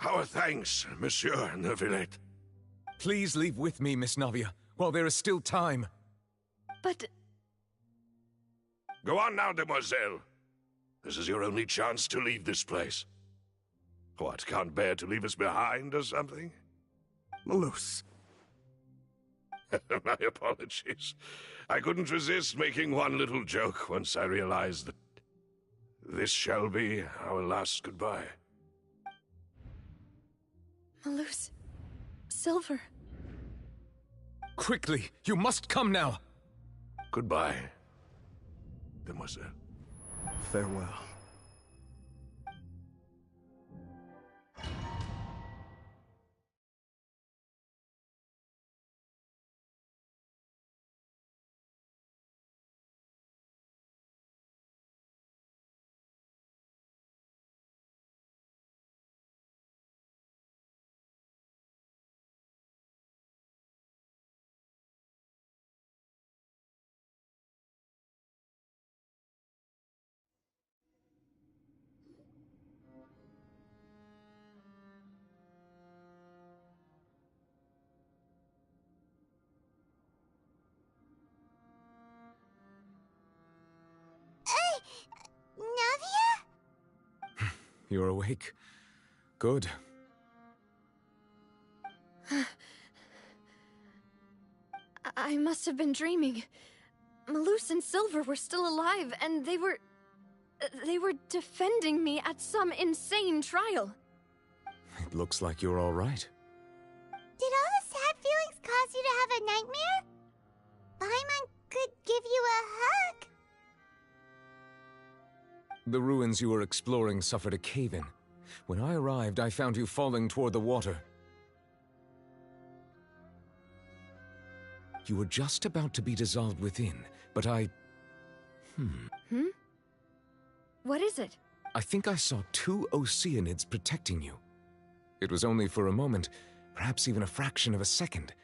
Our thanks, Monsieur Neuvillette. Please leave with me, Miss Navia, while there is still time. But... Go on now, demoiselle. This is your only chance to leave this place. What, can't bear to leave us behind or something? Malus. My apologies. I couldn't resist making one little joke once I realized that this shall be our last goodbye. Malus... Silver... Quickly! You must come now! Goodbye, demoiselle. Farewell. Navia? You're awake. Good. I must have been dreaming. Malus and Silver were still alive, and they were defending me at some insane trial. It looks like you're all right. Did all the sad feelings cause you to have a nightmare? Paimon could give you a hug. The ruins you were exploring suffered a cave-in. When I arrived, I found you falling toward the water. You were just about to be dissolved within, but I... What is it? I think I saw 2 Oceanids protecting you. It was only for a moment, perhaps even a fraction of a second,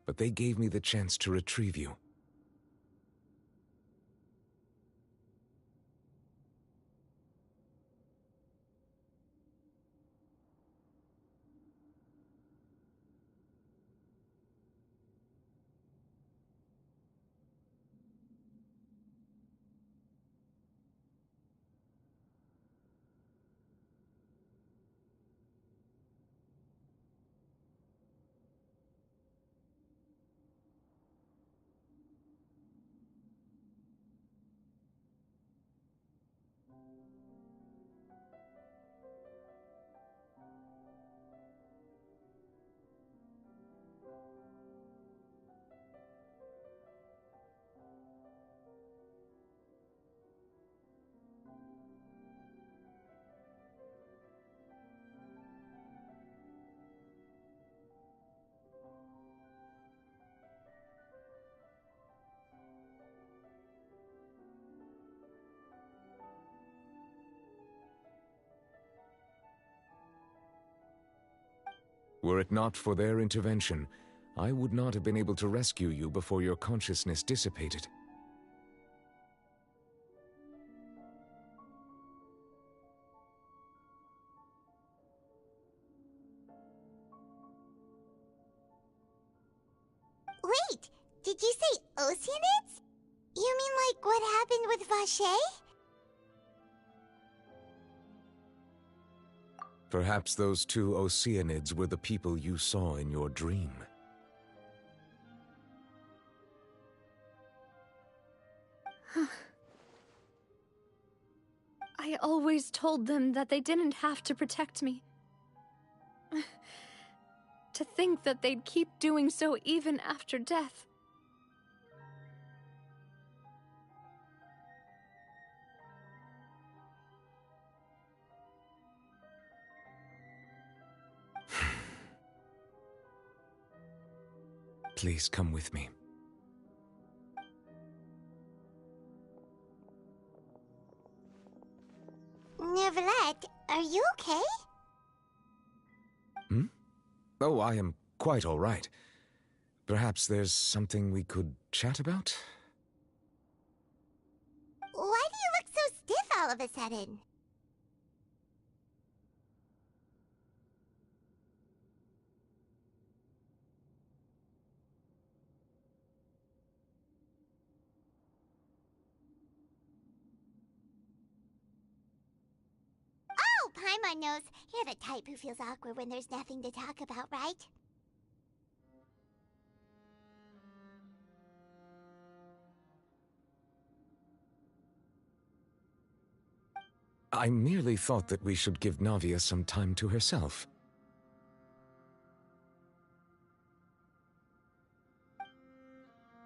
but they gave me the chance to retrieve you. Were it not for their intervention, I would not have been able to rescue you before your consciousness dissipated. Wait, did you say Oceanids? You mean like what happened with Vache? Perhaps those 2 Oceanids were the people you saw in your dream. I always told them that they didn't have to protect me. To think that they'd keep doing so even after death. Please come with me. Neuvillette, are you okay? Oh, I am quite all right. Perhaps there's something we could chat about? Why do you look so stiff all of a sudden? Paimon knows. You're the type who feels awkward when there's nothing to talk about, right? I merely thought that we should give Navia some time to herself.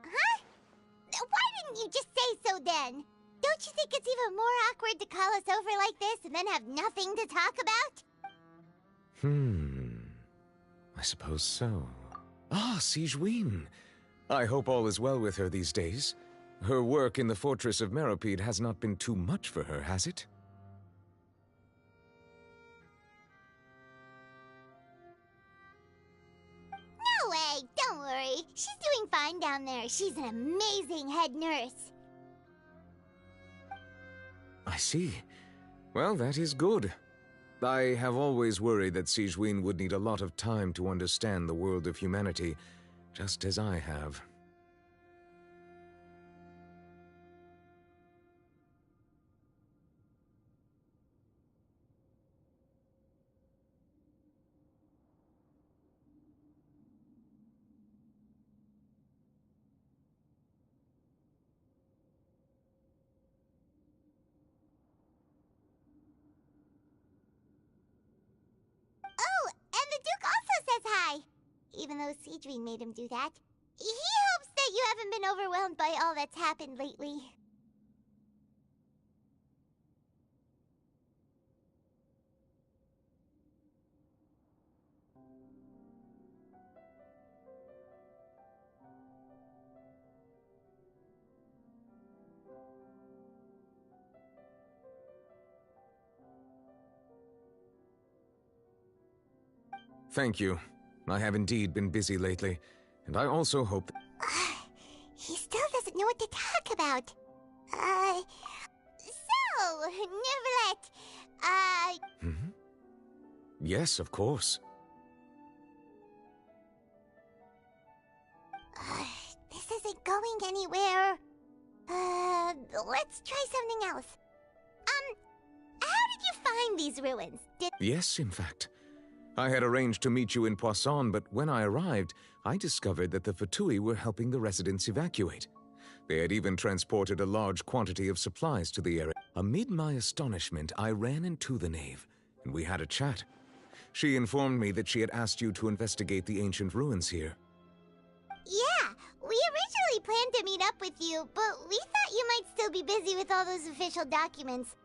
Huh? Why didn't you just say so then? Don't you think it's even more awkward to call us over like this and then have nothing to talk about? I suppose so. Ah, Sigewinne. I hope all is well with her these days. Her work in the Fortress of Meropide has not been too much for her, has it? No way! Don't worry. She's doing fine down there. She's an amazing head nurse. I see. Well, that is good. I have always worried that Sigewinne would need a lot of time to understand the world of humanity, just as I have. Oh, and the Duke also says hi! Even though Sigewinne made him do that. He hopes that you haven't been overwhelmed by all that's happened lately. Thank you. I have indeed been busy lately, and I also hope that... He still doesn't know what to talk about. So, Neverlet, Yes, of course. This isn't going anywhere. Let's try something else. How did you find these ruins? Yes, in fact. I had arranged to meet you in Poisson, but when I arrived, I discovered that the Fatui were helping the residents evacuate. They had even transported a large quantity of supplies to the area. Amid my astonishment, I ran into the knave, and we had a chat. She informed me that she had asked you to investigate the ancient ruins here. Yeah, we originally planned to meet up with you, but we thought you might still be busy with all those official documents.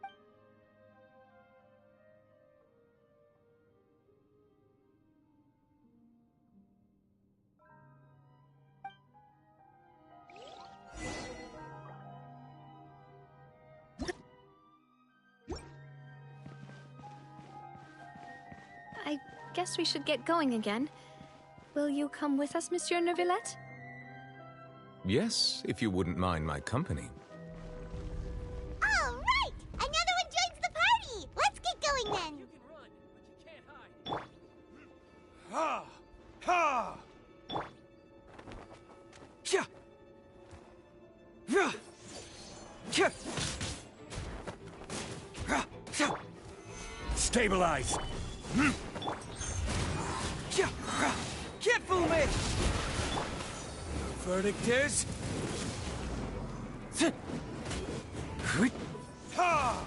I guess we should get going again. Will you come with us, Monsieur Neuvillette? Yes, if you wouldn't mind my company. All right! Another one joins the party! Let's get going then! You can run, but you can't hide. Ha! Ha! Kya! Ra! Kya! Ra! Sa! Stabilize! Kya! Ra! Can't fool me! The verdict is... Ha! Ha!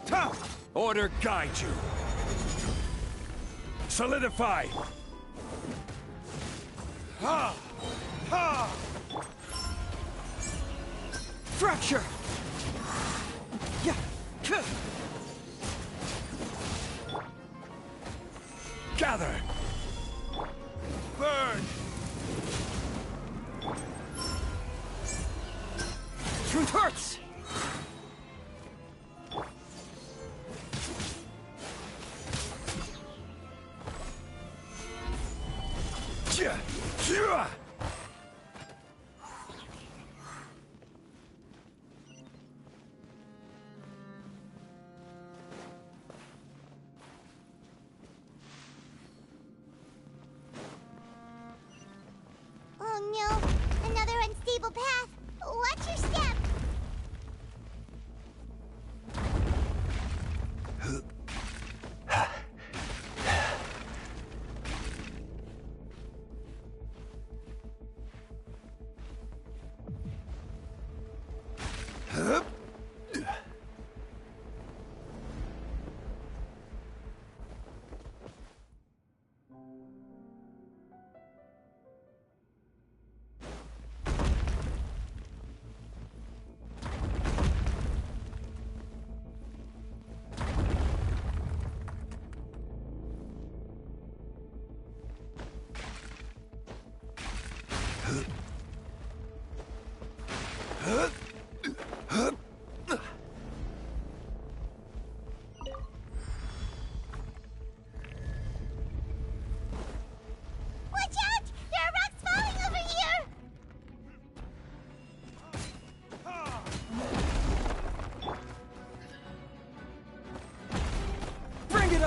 Ha! Order guide you. Solidify. Ha! Ha! Fracture. Yeah. Gather. Burn. Truth hurts. Oh no, another unstable path. Watch your step.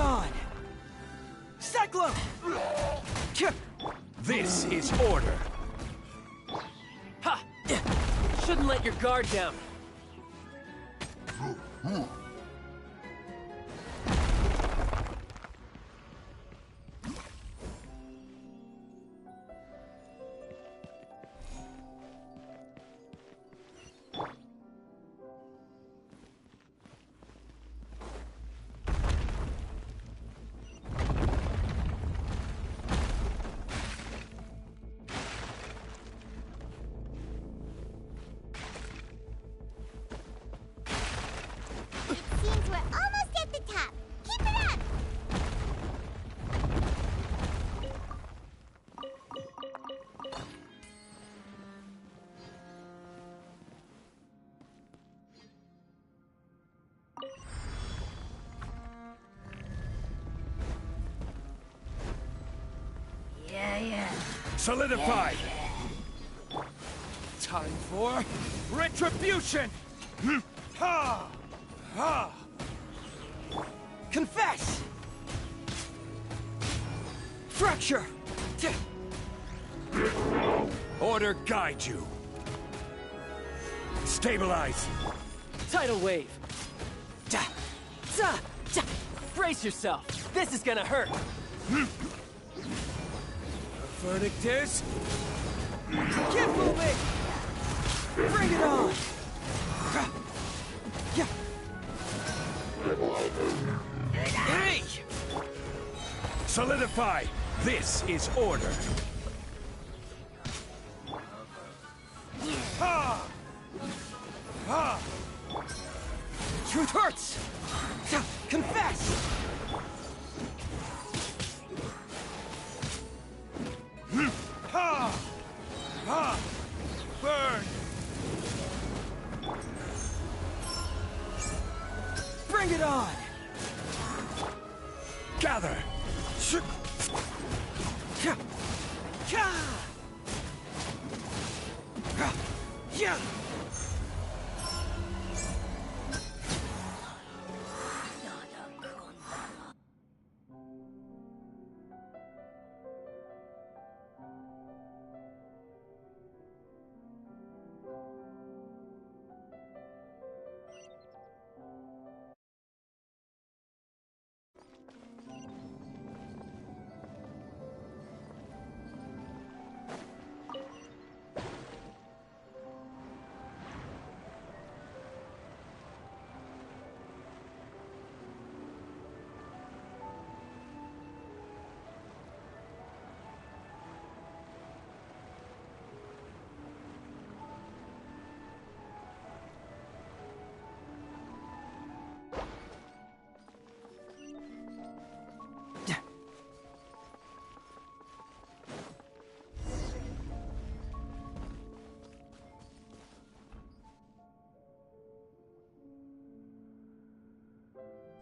on! Cyclone! This is order. Ha! Shouldn't let your guard down. Seems we're almost at the top. Keep it up! Yeah. Solidify! Time for retribution! Ha! Ha! Confess! Fracture! Order guide you. Stabilize. Tidal wave. Da! Da! Da! Brace yourself. This is gonna hurt. Verdict is... Keep moving! Bring it on! Hey! Solidify! This is order. Ha! Ha! Truth hurts! Confess! Ha! Ha! Burn! Bring it on! Gather! Yeah!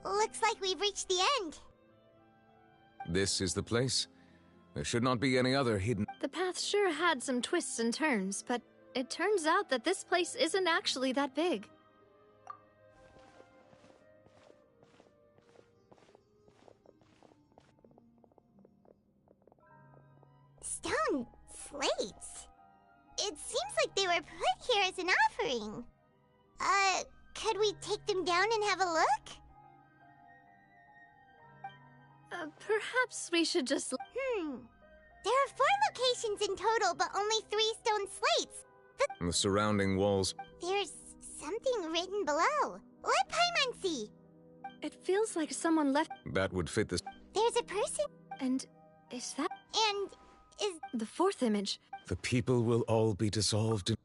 Looks like we've reached the end. This is the place? There should not be any other hidden... The path sure had some twists and turns, but it turns out that this place isn't actually that big. Stone slates? It seems like they were put here as an offering. Could we take them down and have a look? Perhaps we should just... There are 4 locations in total, but only 3 stone slates. The surrounding walls... There's something written below. Let Paimon see. It feels like someone left... That would fit this... There's a person. And is that... And is... The 4th image. The people will all be dissolved in...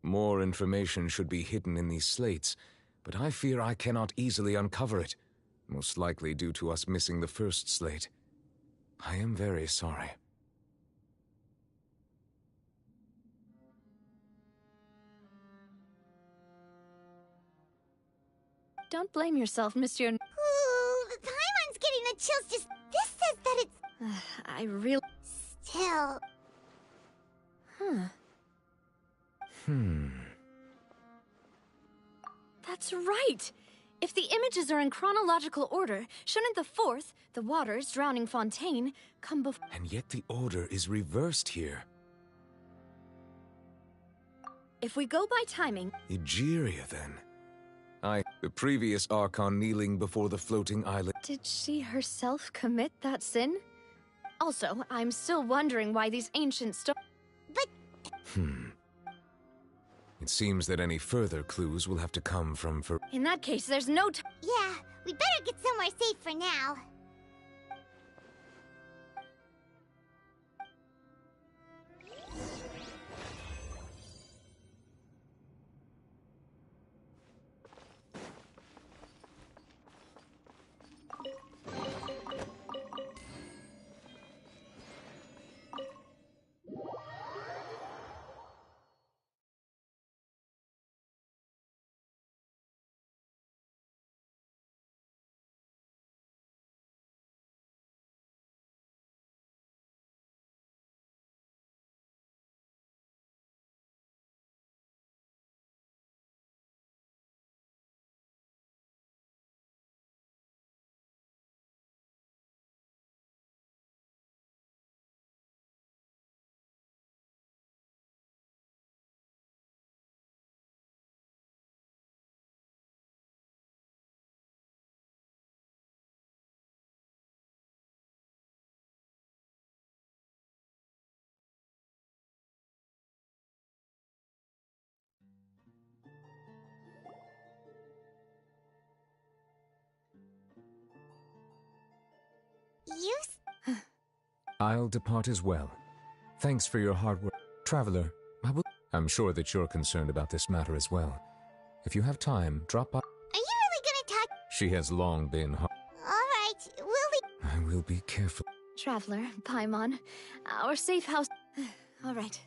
More information should be hidden in these slates, but I fear I cannot easily uncover it, most likely due to us missing the first slate. I am very sorry. Don't blame yourself, Monsieur... Ooh, chills just... This says that it's... I really... Still... That's right! If the images are in chronological order, shouldn't the fourth, the waters drowning Fontaine, come before... And yet the order is reversed here. If we go by timing... Egeria, then. The previous Archon kneeling before the floating island. Did she herself commit that sin? Also, I'm still wondering why these ancient It seems that any further clues will have to come from In that case, there's no time. Yeah, we better get somewhere safe for now. I'll depart as well. Thanks for your hard work. Traveler, I'm sure that you're concerned about this matter as well. If you have time, drop by. Are you really gonna talk? She has long been Alright, we'll leave. I will be careful. Traveler, Paimon, our safe house... All right.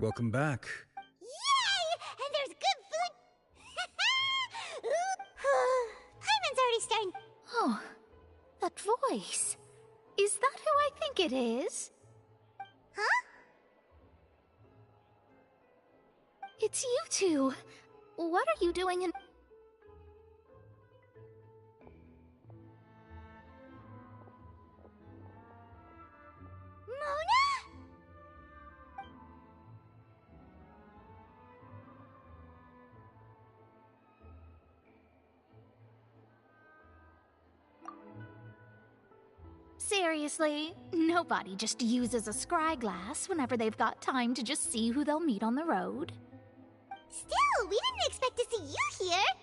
Welcome back. Yay! And there's good food! Paimon's already starting... Oh, that voice. Is that who I think it is? Huh? It's you two. What are you doing in... Mona? Seriously, nobody just uses a scry glass whenever they've got time to just see who they'll meet on the road. Still, we didn't expect to see you here.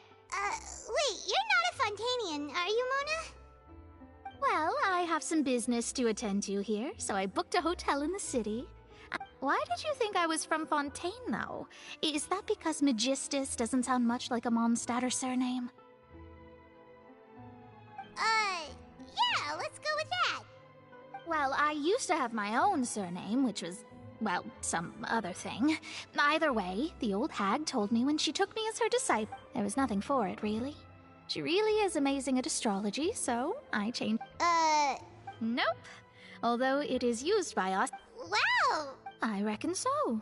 Wait, you're not a Fontanian, are you, Mona? Well, I have some business to attend to here, so I booked a hotel in the city. Why did you think I was from Fontaine, though? Is that because Magistus doesn't sound much like a Mondstatter surname? Yeah, let's go with that. Well, I used to have my own surname, which was, well, some other thing. Either way, the old hag told me when she took me as her disciple. There was nothing for it, really. She really is amazing at astrology, so I changed. Nope. Although it is used by us. Wow! I reckon so.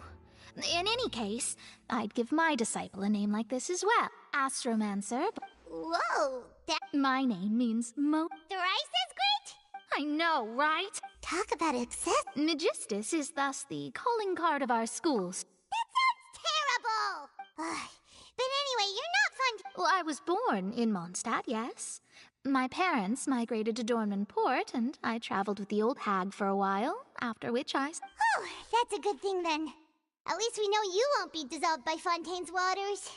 In any case, I'd give my disciple a name like this as well. Astromancer. Whoa! My name means Thrice as great? I know, right? Talk about obsessed. Magistus is thus the calling card of our schools. That sounds terrible! But anyway, you're not Well, I was born in Mondstadt, yes. My parents migrated to Dorman Port, and I traveled with the old hag for a while, after which I... Oh, that's a good thing then. At least we know you won't be dissolved by Fontaine's waters.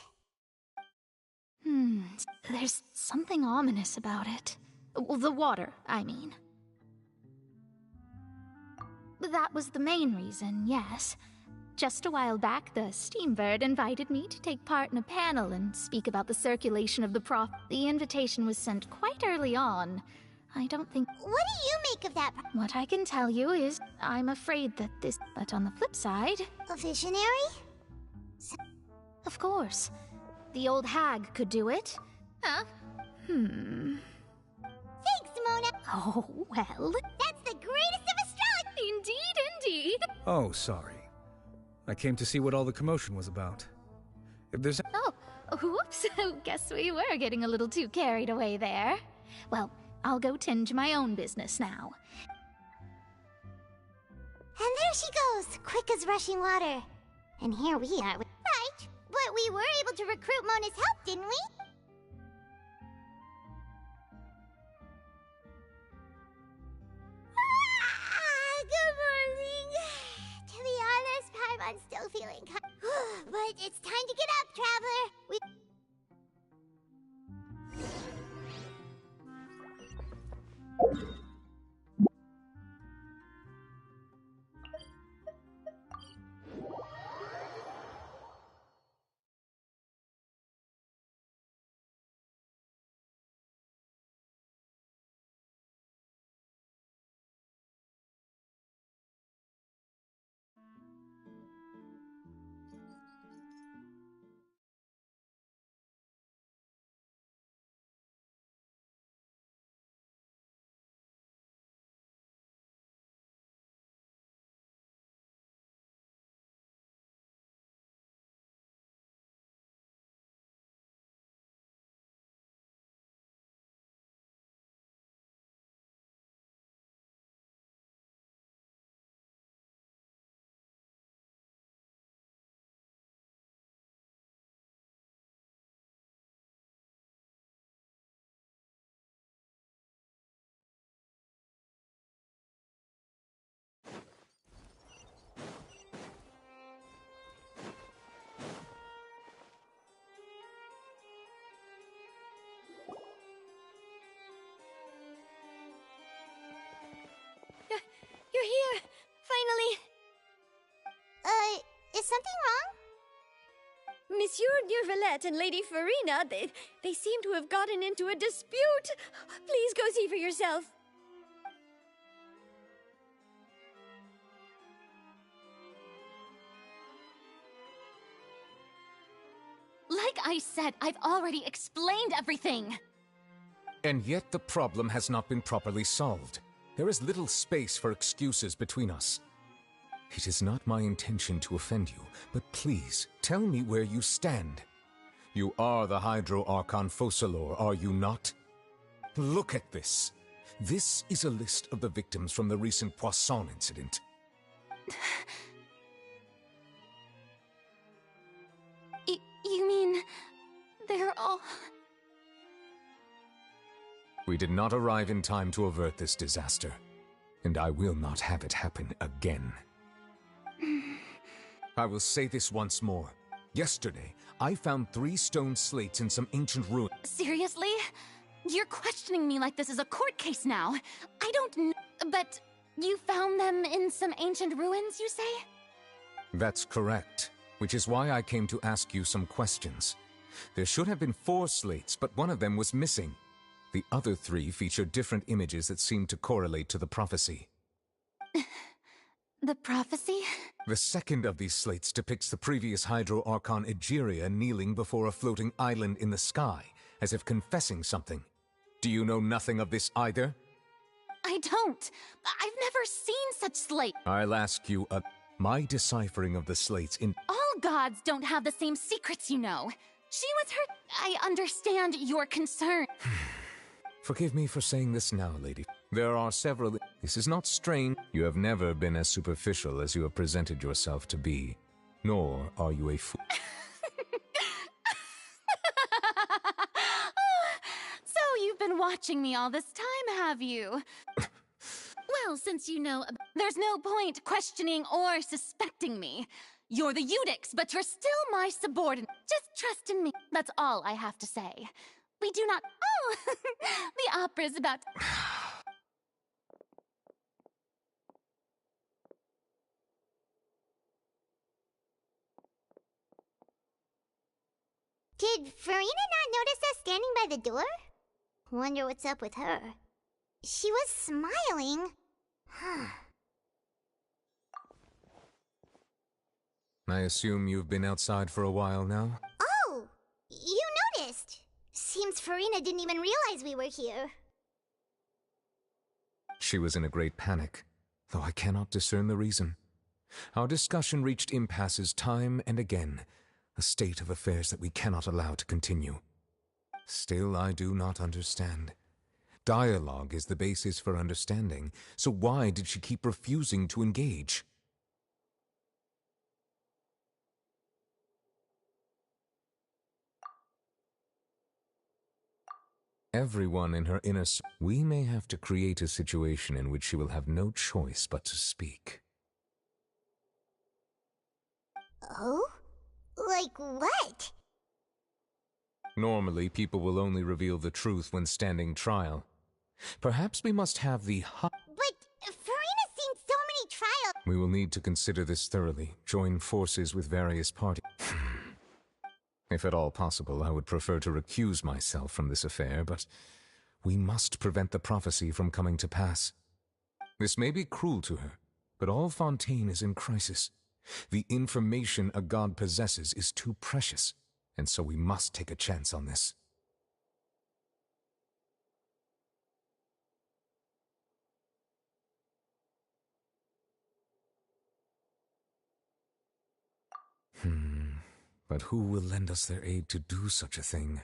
There's something ominous about it. Well, the water, I mean. That was the main reason, yes. Just a while back, the Steambird invited me to take part in a panel and speak about the circulation of the The invitation was sent quite early on. I don't think... What do you make of that? What I can tell you is, I'm afraid that this... But on the flip side... A visionary? Of course. The old hag could do it. Huh? Thanks, Mona. Oh, well... That's the greatest of astrology! Indeed. Oh, sorry. I came to see what all the commotion was about. If there's... Oh, whoops. Guess we were getting a little too carried away there. Well, I'll go tend to my own business now. And there she goes, quick as rushing water. And here we are. Right, but we were able to recruit Mona's help, didn't we? Good morning. To be honest, Paimon's still feeling but it's time to get up, traveler. You're here! Finally! Is something wrong? Monsieur Neurvalette and Lady Farina, they seem to have gotten into a dispute. Please go see for yourself. Like I said, I've already explained everything. And yet the problem has not been properly solved. There is little space for excuses between us. It is not my intention to offend you, but please, tell me where you stand. You are the Hydro Archon Focalor, are you not? Look at this. This is a list of the victims from the recent Poisson incident. You mean... they're all... We did not arrive in time to avert this disaster, and I will not have it happen again. I will say this once more. Yesterday, I found 3 stone slates in some ancient ruin. Seriously? You're questioning me like this is a court case now. I don't know, but you found them in some ancient ruins, you say? That's correct, which is why I came to ask you some questions. There should have been 4 slates, but one of them was missing. The other 3 feature different images that seem to correlate to the prophecy. The prophecy? The second of these slates depicts the previous Hydro Archon Egeria kneeling before a floating island in the sky, as if confessing something. Do you know nothing of this either? I don't. I've never seen such slate. I'll ask you, my deciphering of the slates in... All gods don't have the same secrets, you know. She was hurt. I understand your concern. Forgive me for saying this now, lady. There are several... This is not strange. You have never been as superficial as you have presented yourself to be. Nor are you a fool. So you've been watching me all this time, have you? Well, since you know, there's no point questioning or suspecting me. You're the Eudix, but you're still my subordinate. Just trust in me. That's all I have to say. We do not... Oh! The opera's about... Did Farina not notice us standing by the door? Wonder what's up with her. She was smiling. I assume you've been outside for a while now? Oh! You noticed! Seems Farina didn't even realize we were here. She was in a great panic, though I cannot discern the reason. Our discussion reached impasses time and again, a state of affairs that we cannot allow to continue. Still, I do not understand. Dialogue is the basis for understanding, so why did she keep refusing to engage? Everyone in her inner... We may have to create a situation in which she will have no choice but to speak. Oh? Like what? Normally, people will only reveal the truth when standing trial. Perhaps we must have the... But Farina's seen so many trials. We will need to consider this thoroughly, join forces with various parties. If at all possible, I would prefer to recuse myself from this affair, but we must prevent the prophecy from coming to pass. This may be cruel to her, but all Fontaine is in crisis. The information a god possesses is too precious, and so we must take a chance on this. But who will lend us their aid to do such a thing?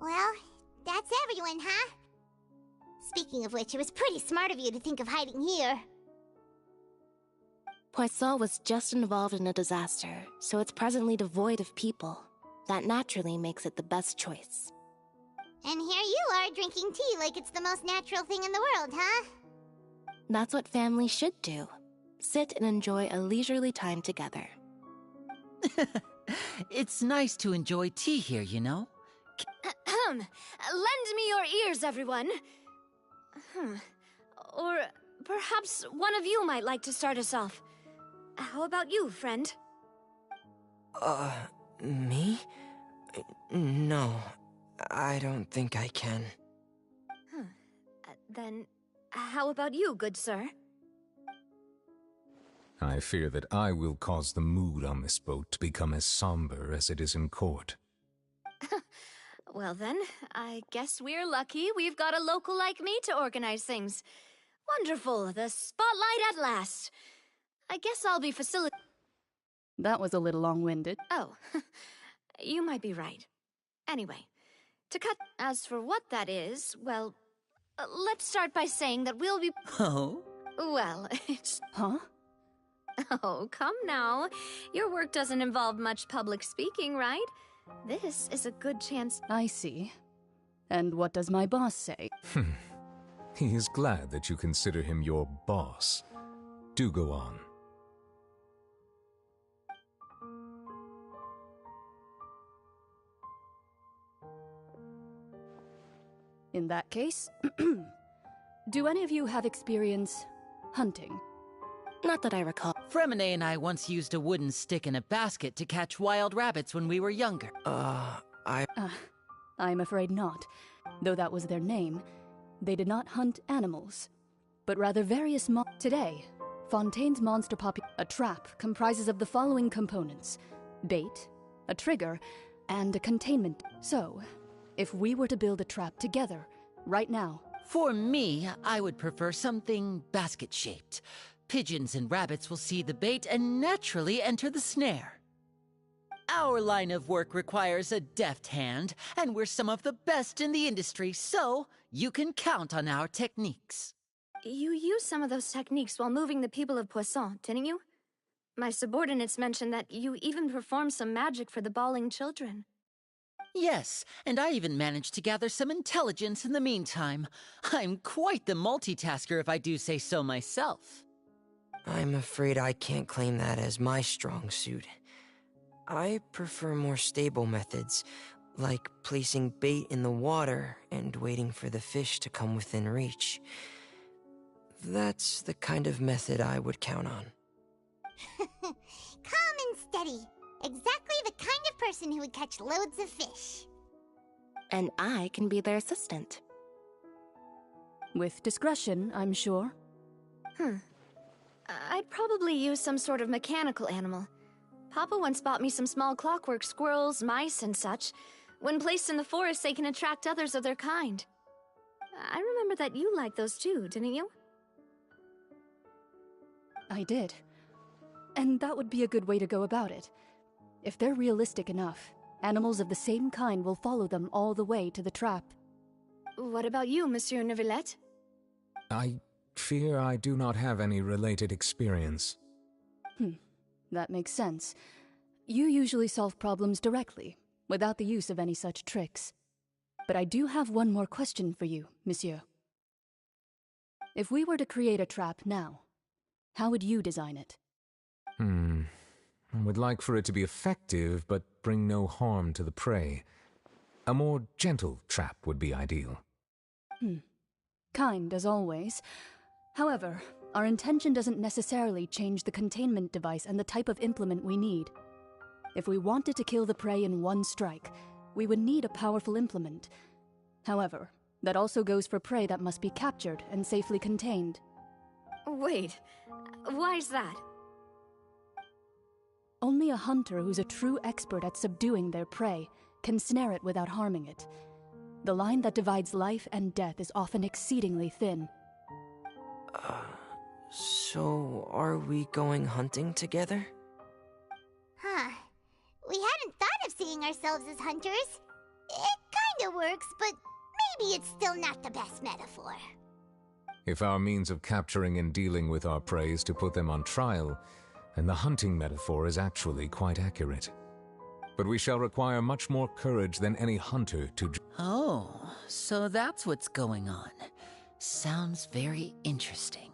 Well, that's everyone, huh? Speaking of which, it was pretty smart of you to think of hiding here. Poisson was just involved in a disaster, so it's presently devoid of people. That naturally makes it the best choice. And here you are drinking tea like it's the most natural thing in the world, huh? That's what families should do. Sit and enjoy a leisurely time together. It's nice to enjoy tea here, you know? Lend me your ears, everyone. Or perhaps one of you might like to start us off. How about you, friend? Me? No, I don't think I can. Then, how about you, good sir? I fear that I will cause the mood on this boat to become as somber as it is in court. Well then, I guess we're lucky we've got a local like me to organize things. Wonderful, the spotlight at last. I guess I'll be That was a little long-winded. Oh, you might be right. Anyway, to cut... As for what that is, well, let's start by saying that we'll be... Oh? Well, it's... Huh? Oh, come now. Your work doesn't involve much public speaking, right? This is a good chance... I see. And what does my boss say? He is glad that you consider him your boss. Do go on. In that case, do any of you have experience hunting? Not that I recall. Fremine and I once used a wooden stick in a basket to catch wild rabbits when we were younger. I'm afraid not. Though that was their name, they did not hunt animals, but rather various Today, Fontaine's monster a trap comprises of the following components: bait, a trigger, and a containment. So, if we were to build a trap together, right now... For me, I would prefer something basket-shaped. Pigeons and rabbits will see the bait and naturally enter the snare. Our line of work requires a deft hand, and we're some of the best in the industry, so you can count on our techniques. You used some of those techniques while moving the people of Poisson, didn't you? My subordinates mentioned that you even performed some magic for the bawling children. Yes, and I even managed to gather some intelligence in the meantime. I'm quite the multitasker if I do say so myself. I'm afraid I can't claim that as my strong suit. I prefer more stable methods, like placing bait in the water and waiting for the fish to come within reach. That's the kind of method I would count on. Calm and steady. Exactly the kind of person who would catch loads of fish. And I can be their assistant. With discretion, I'm sure. I'd probably use some sort of mechanical animal. Papa once bought me some small clockwork squirrels, mice, and such. When placed in the forest, they can attract others of their kind. I remember that you liked those too, didn't you? I did. And that would be a good way to go about it. If they're realistic enough, animals of the same kind will follow them all the way to the trap. What about you, Monsieur Neuvillette? I fear I do not have any related experience. That makes sense. You usually solve problems directly, without the use of any such tricks. But I do have one more question for you, Monsieur. If we were to create a trap now, how would you design it? I would like for it to be effective, but bring no harm to the prey. A more gentle trap would be ideal. Kind, as always. However, our intention doesn't necessarily change the containment device and the type of implement we need. If we wanted to kill the prey in one strike, we would need a powerful implement. However, that also goes for prey that must be captured and safely contained. Wait, why's that? Only a hunter who's a true expert at subduing their prey can snare it without harming it. The line that divides life and death is often exceedingly thin. So are we going hunting together? We hadn't thought of seeing ourselves as hunters. It kinda works, but maybe it's still not the best metaphor. If our means of capturing and dealing with our prey is to put them on trial, then the hunting metaphor is actually quite accurate. But we shall require much more courage than any hunter to... Oh, so that's what's going on. Sounds very interesting.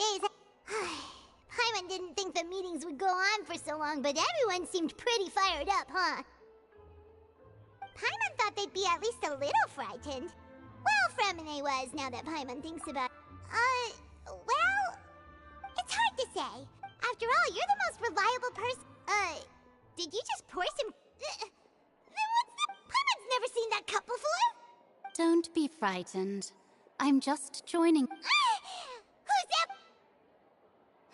days. Paimon didn't think the meetings would go on for so long, but everyone seemed pretty fired up, huh? Paimon thought they'd be at least a little frightened. Well, Fremine was, now that Paimon thinks about it. Well, it's hard to say. After all, you're the most reliable person. Did you just pour some... Then what's the... Paimon's never seen that cup before! Don't be frightened. I'm just joining. Who's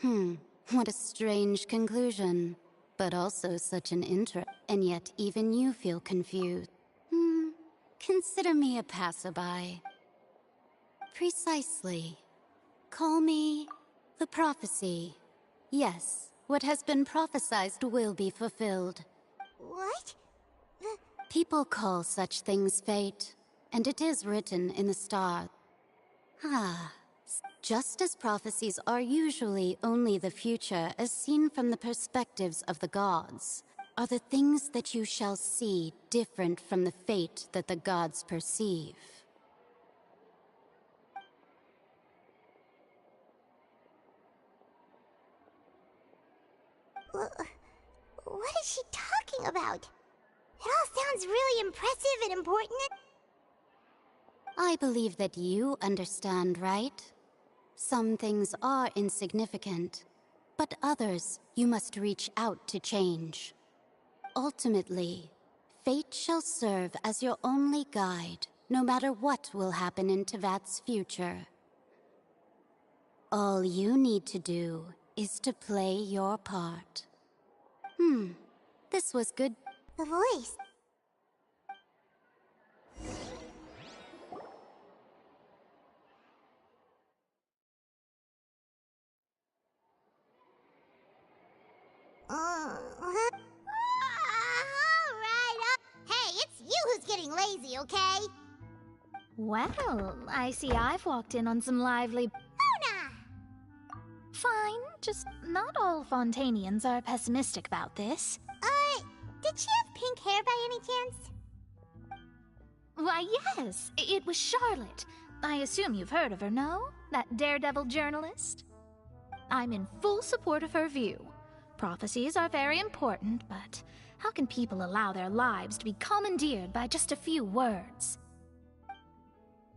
that? What a strange conclusion. But also such an interest. And yet even you feel confused. Consider me a passerby. Precisely. Call me the prophecy. Yes, what has been prophesied will be fulfilled. What? People call such things fate, and it is written in the stars. Just as prophecies are usually only the future as seen from the perspectives of the gods, are the things that you shall see different from the fate that the gods perceive. What is she talking about? It all sounds really impressive and important. I believe that you understand, right? Some things are insignificant, but others you must reach out to change. Ultimately, fate shall serve as your only guide, no matter what will happen in Tevat's future. All you need to do is to play your part. This was good. The voice. Hey, it's you who's getting lazy, okay? Well, I see I've walked in on some lively... Luna! Fine, just not all Fontanians are pessimistic about this. Did she have pink hair by any chance? Why, yes, it was Charlotte. I assume you've heard of her, no? That daredevil journalist? I'm in full support of her view. Prophecies are very important, but how can people allow their lives to be commandeered by just a few words?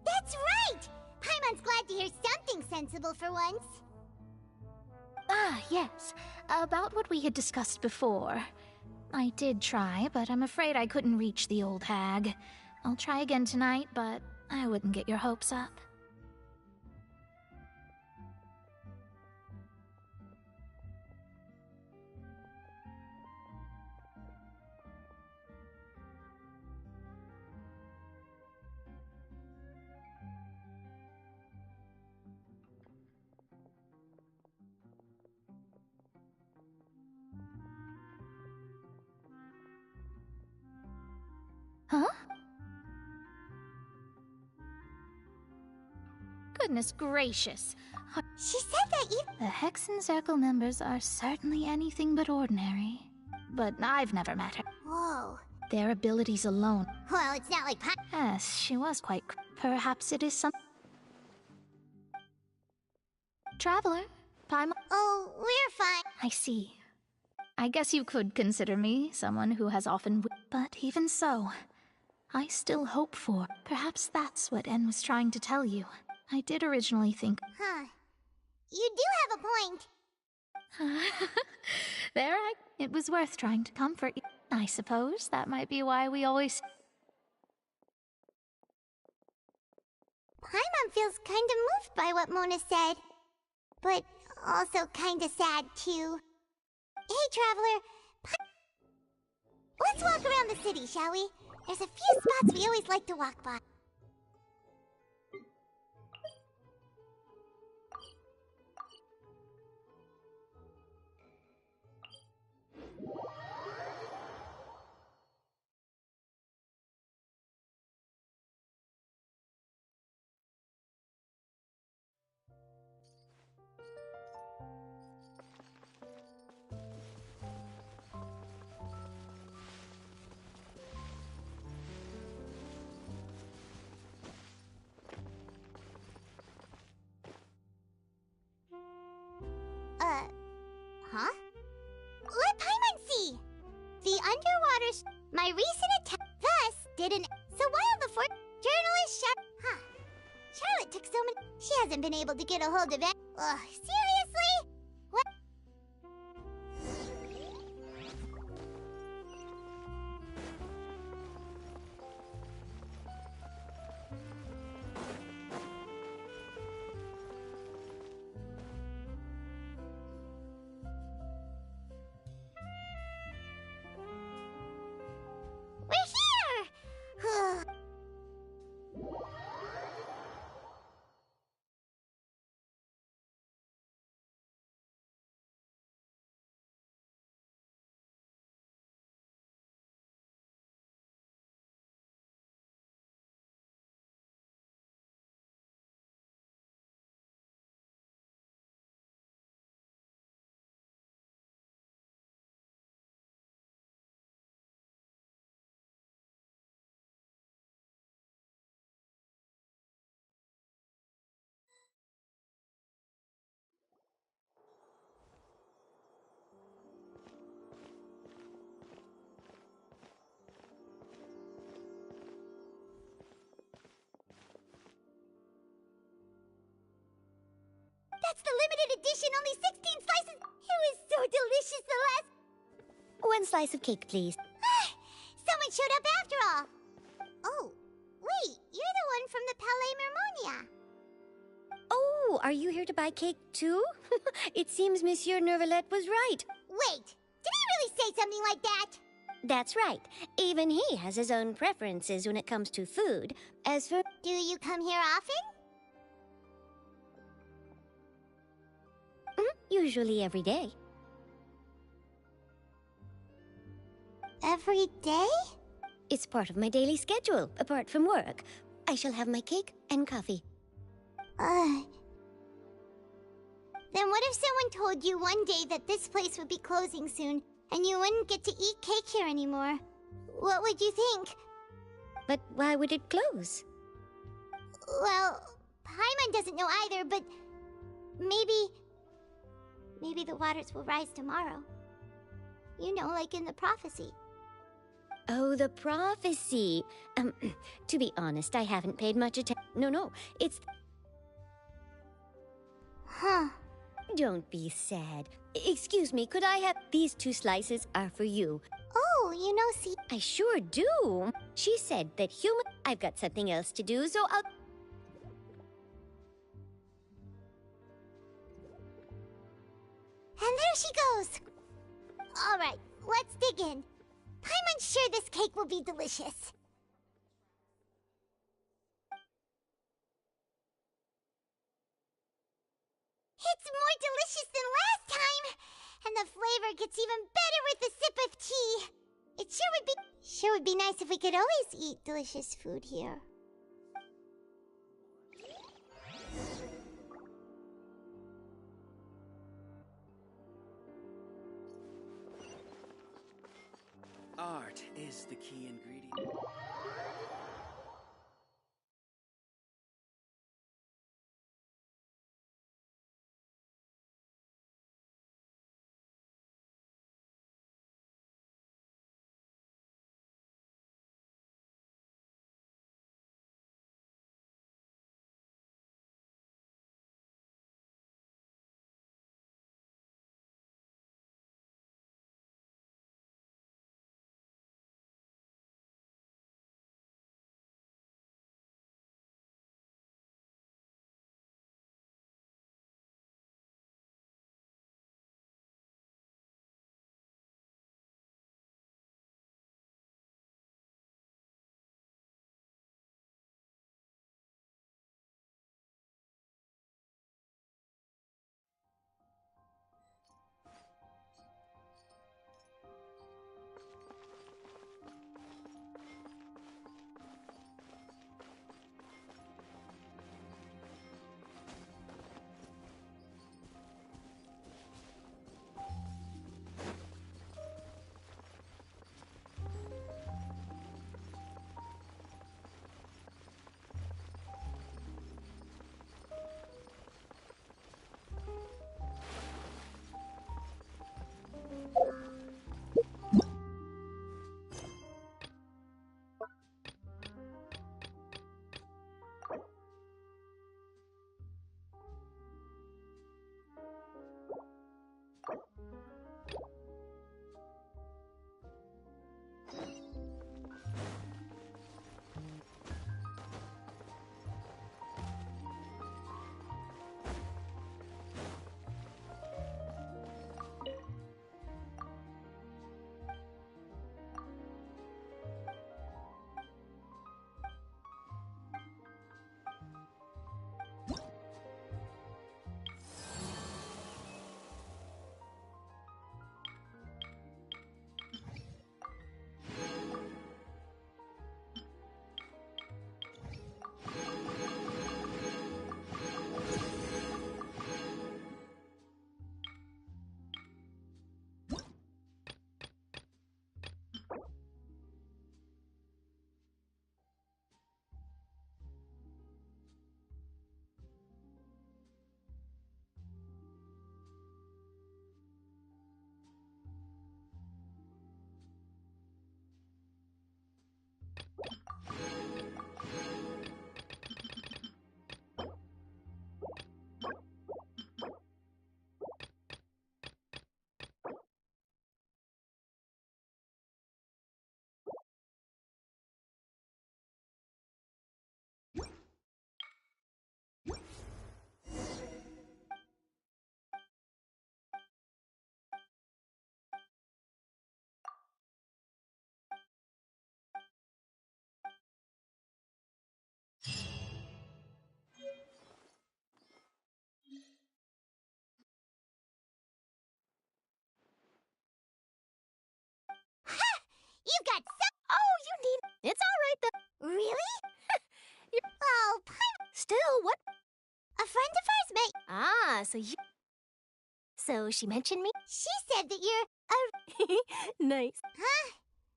That's right! Paimon's glad to hear something sensible for once. Ah, yes. About what we had discussed before. I did try, but I'm afraid I couldn't reach the old hag. I'll try again tonight, but I wouldn't get your hopes up. Huh? Goodness gracious. She said that you... The Hexen Circle members are certainly anything but ordinary. But I've never met her. Whoa. Their abilities alone. Well, it's not like Yes, she was quite... Perhaps it is some... Traveler, Paimon... Oh, we're fine. I see. I guess you could consider me someone who has often... But even so, I still hope for... Perhaps that's what En was trying to tell you. I did originally think... Huh. You do have a point. It was worth trying to comfort you. I suppose that might be why we always... Paimon feels kinda moved by what Mona said. But also kinda sad, too. Hey, Traveler. Let's walk around the city, shall we? There's a few spots we always like to walk by. able to get a hold of it. Ugh, seriously? What? We're here! That's the limited edition, only 16 slices. It was so delicious the last... One slice of cake, please. Someone showed up after all. Oh, wait, you're the one from the Palais Mermonia. Oh, are you here to buy cake too? It seems Monsieur Nervalette was right. Wait, did he really say something like that? That's right. Even he has his own preferences when it comes to food. As for... Do you come here often? Usually every day. Every day? It's part of my daily schedule, apart from work. I shall have my cake and coffee. Then what if someone told you one day that this place would be closing soon, and you wouldn't get to eat cake here anymore? What would you think? But why would it close? Well, Paimon doesn't know either, but maybe the waters will rise tomorrow. You know, like in the prophecy. Oh, the prophecy. To be honest, I haven't paid much attention. No, it's... Huh. Don't be sad. Excuse me, could I have... These 2 slices are for you. Oh, you know, see... I sure do. She said that human... I've got something else to do, so I'll... And there she goes. All right, let's dig in. Paimon's sure this cake will be delicious. It's more delicious than last time, and the flavor gets even better with a sip of tea. It sure would be nice if we could always eat delicious food here. Art is the key ingredient. You've got some. Oh, you need. It's all right, though. Really? Oh, Still, what? a friend of ours met. Ah, so you. So she mentioned me? She said that you're Nice. Huh?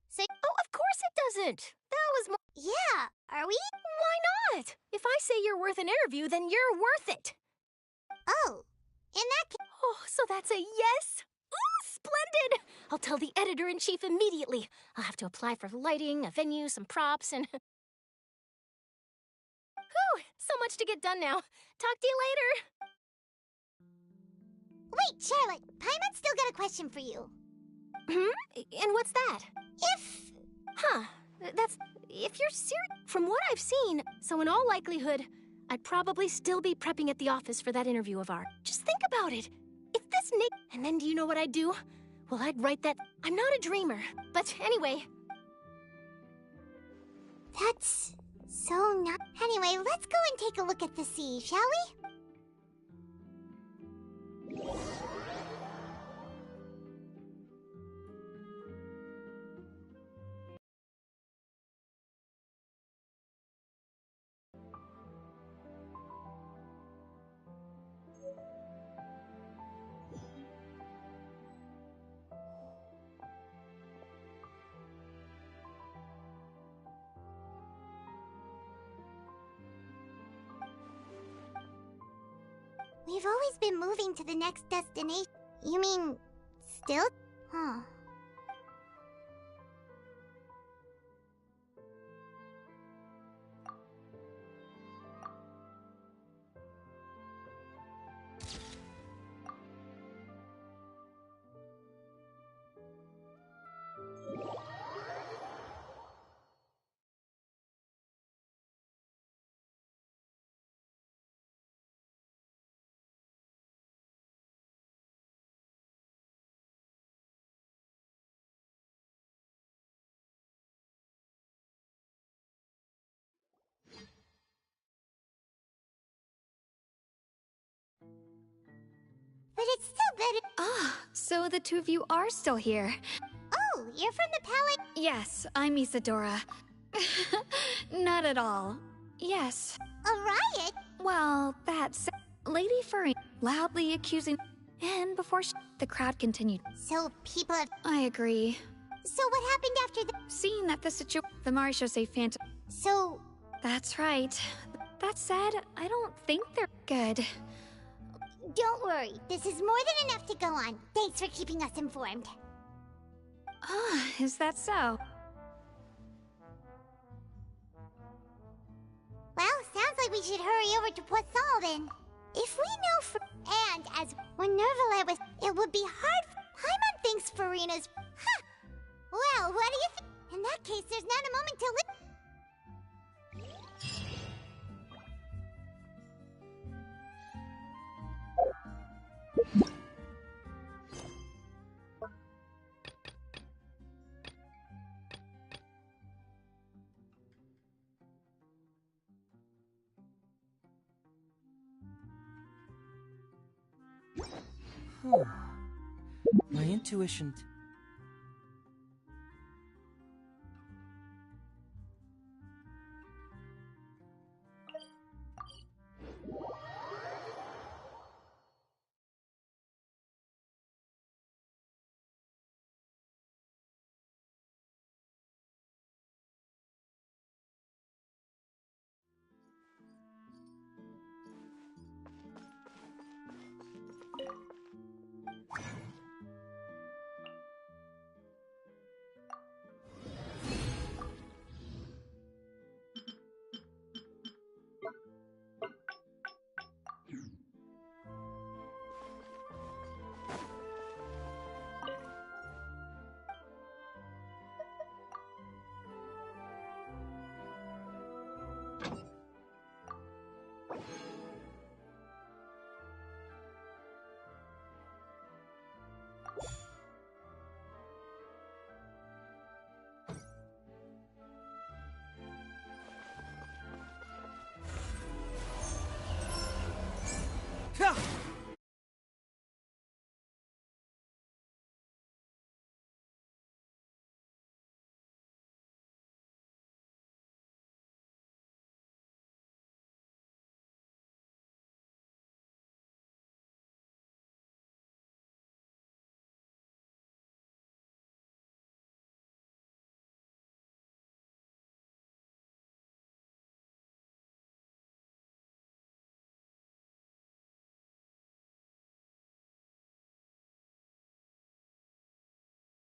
So. Oh, of course it doesn't. That was more. Yeah. Are we? Why not? If I say you're worth an interview, then you're worth it. Oh, in that case. Oh, so that's a yes? Ooh, splendid! I'll tell the editor-in-chief immediately. I'll have to apply for lighting, a venue, some props, and... Whew, so much to get done now. Talk to you later. Wait, Charlotte. Paimon's still got a question for you. And what's that? If... Huh, that's... If you're serious... From what I've seen, so in all likelihood, I'd probably still be prepping at the office for that interview of ours. Just think about it. If this Nick... And then do you know what I'd do? Well, I'd write that... I'm not a dreamer. But anyway... That's... so not... Anyway, let's go and take a look at the sea, shall we? We've always been moving to the next destination. You mean, still? Huh. But it's still better. Ah, so the two of you are still here. Oh, you're from the palace? Yes, I'm Isadora. Not at all. Yes. A riot? Well, that's... Lady Furry loudly accusing... And before the crowd continued. So people have... I agree. So what happened after the... Seeing that the situation... The Marishose Phantom... So... That's right. That said, I don't think they're good. Don't worry. This is more than enough to go on. Thanks for keeping us informed. Ah, is that so? Well, sounds like we should hurry over to Poisson then. If we know for... And as when Nervalet was... It would be hard... Paimon thinks Farina's... Huh! Well, what do you think? In that case, there's not a moment to live... My intuition...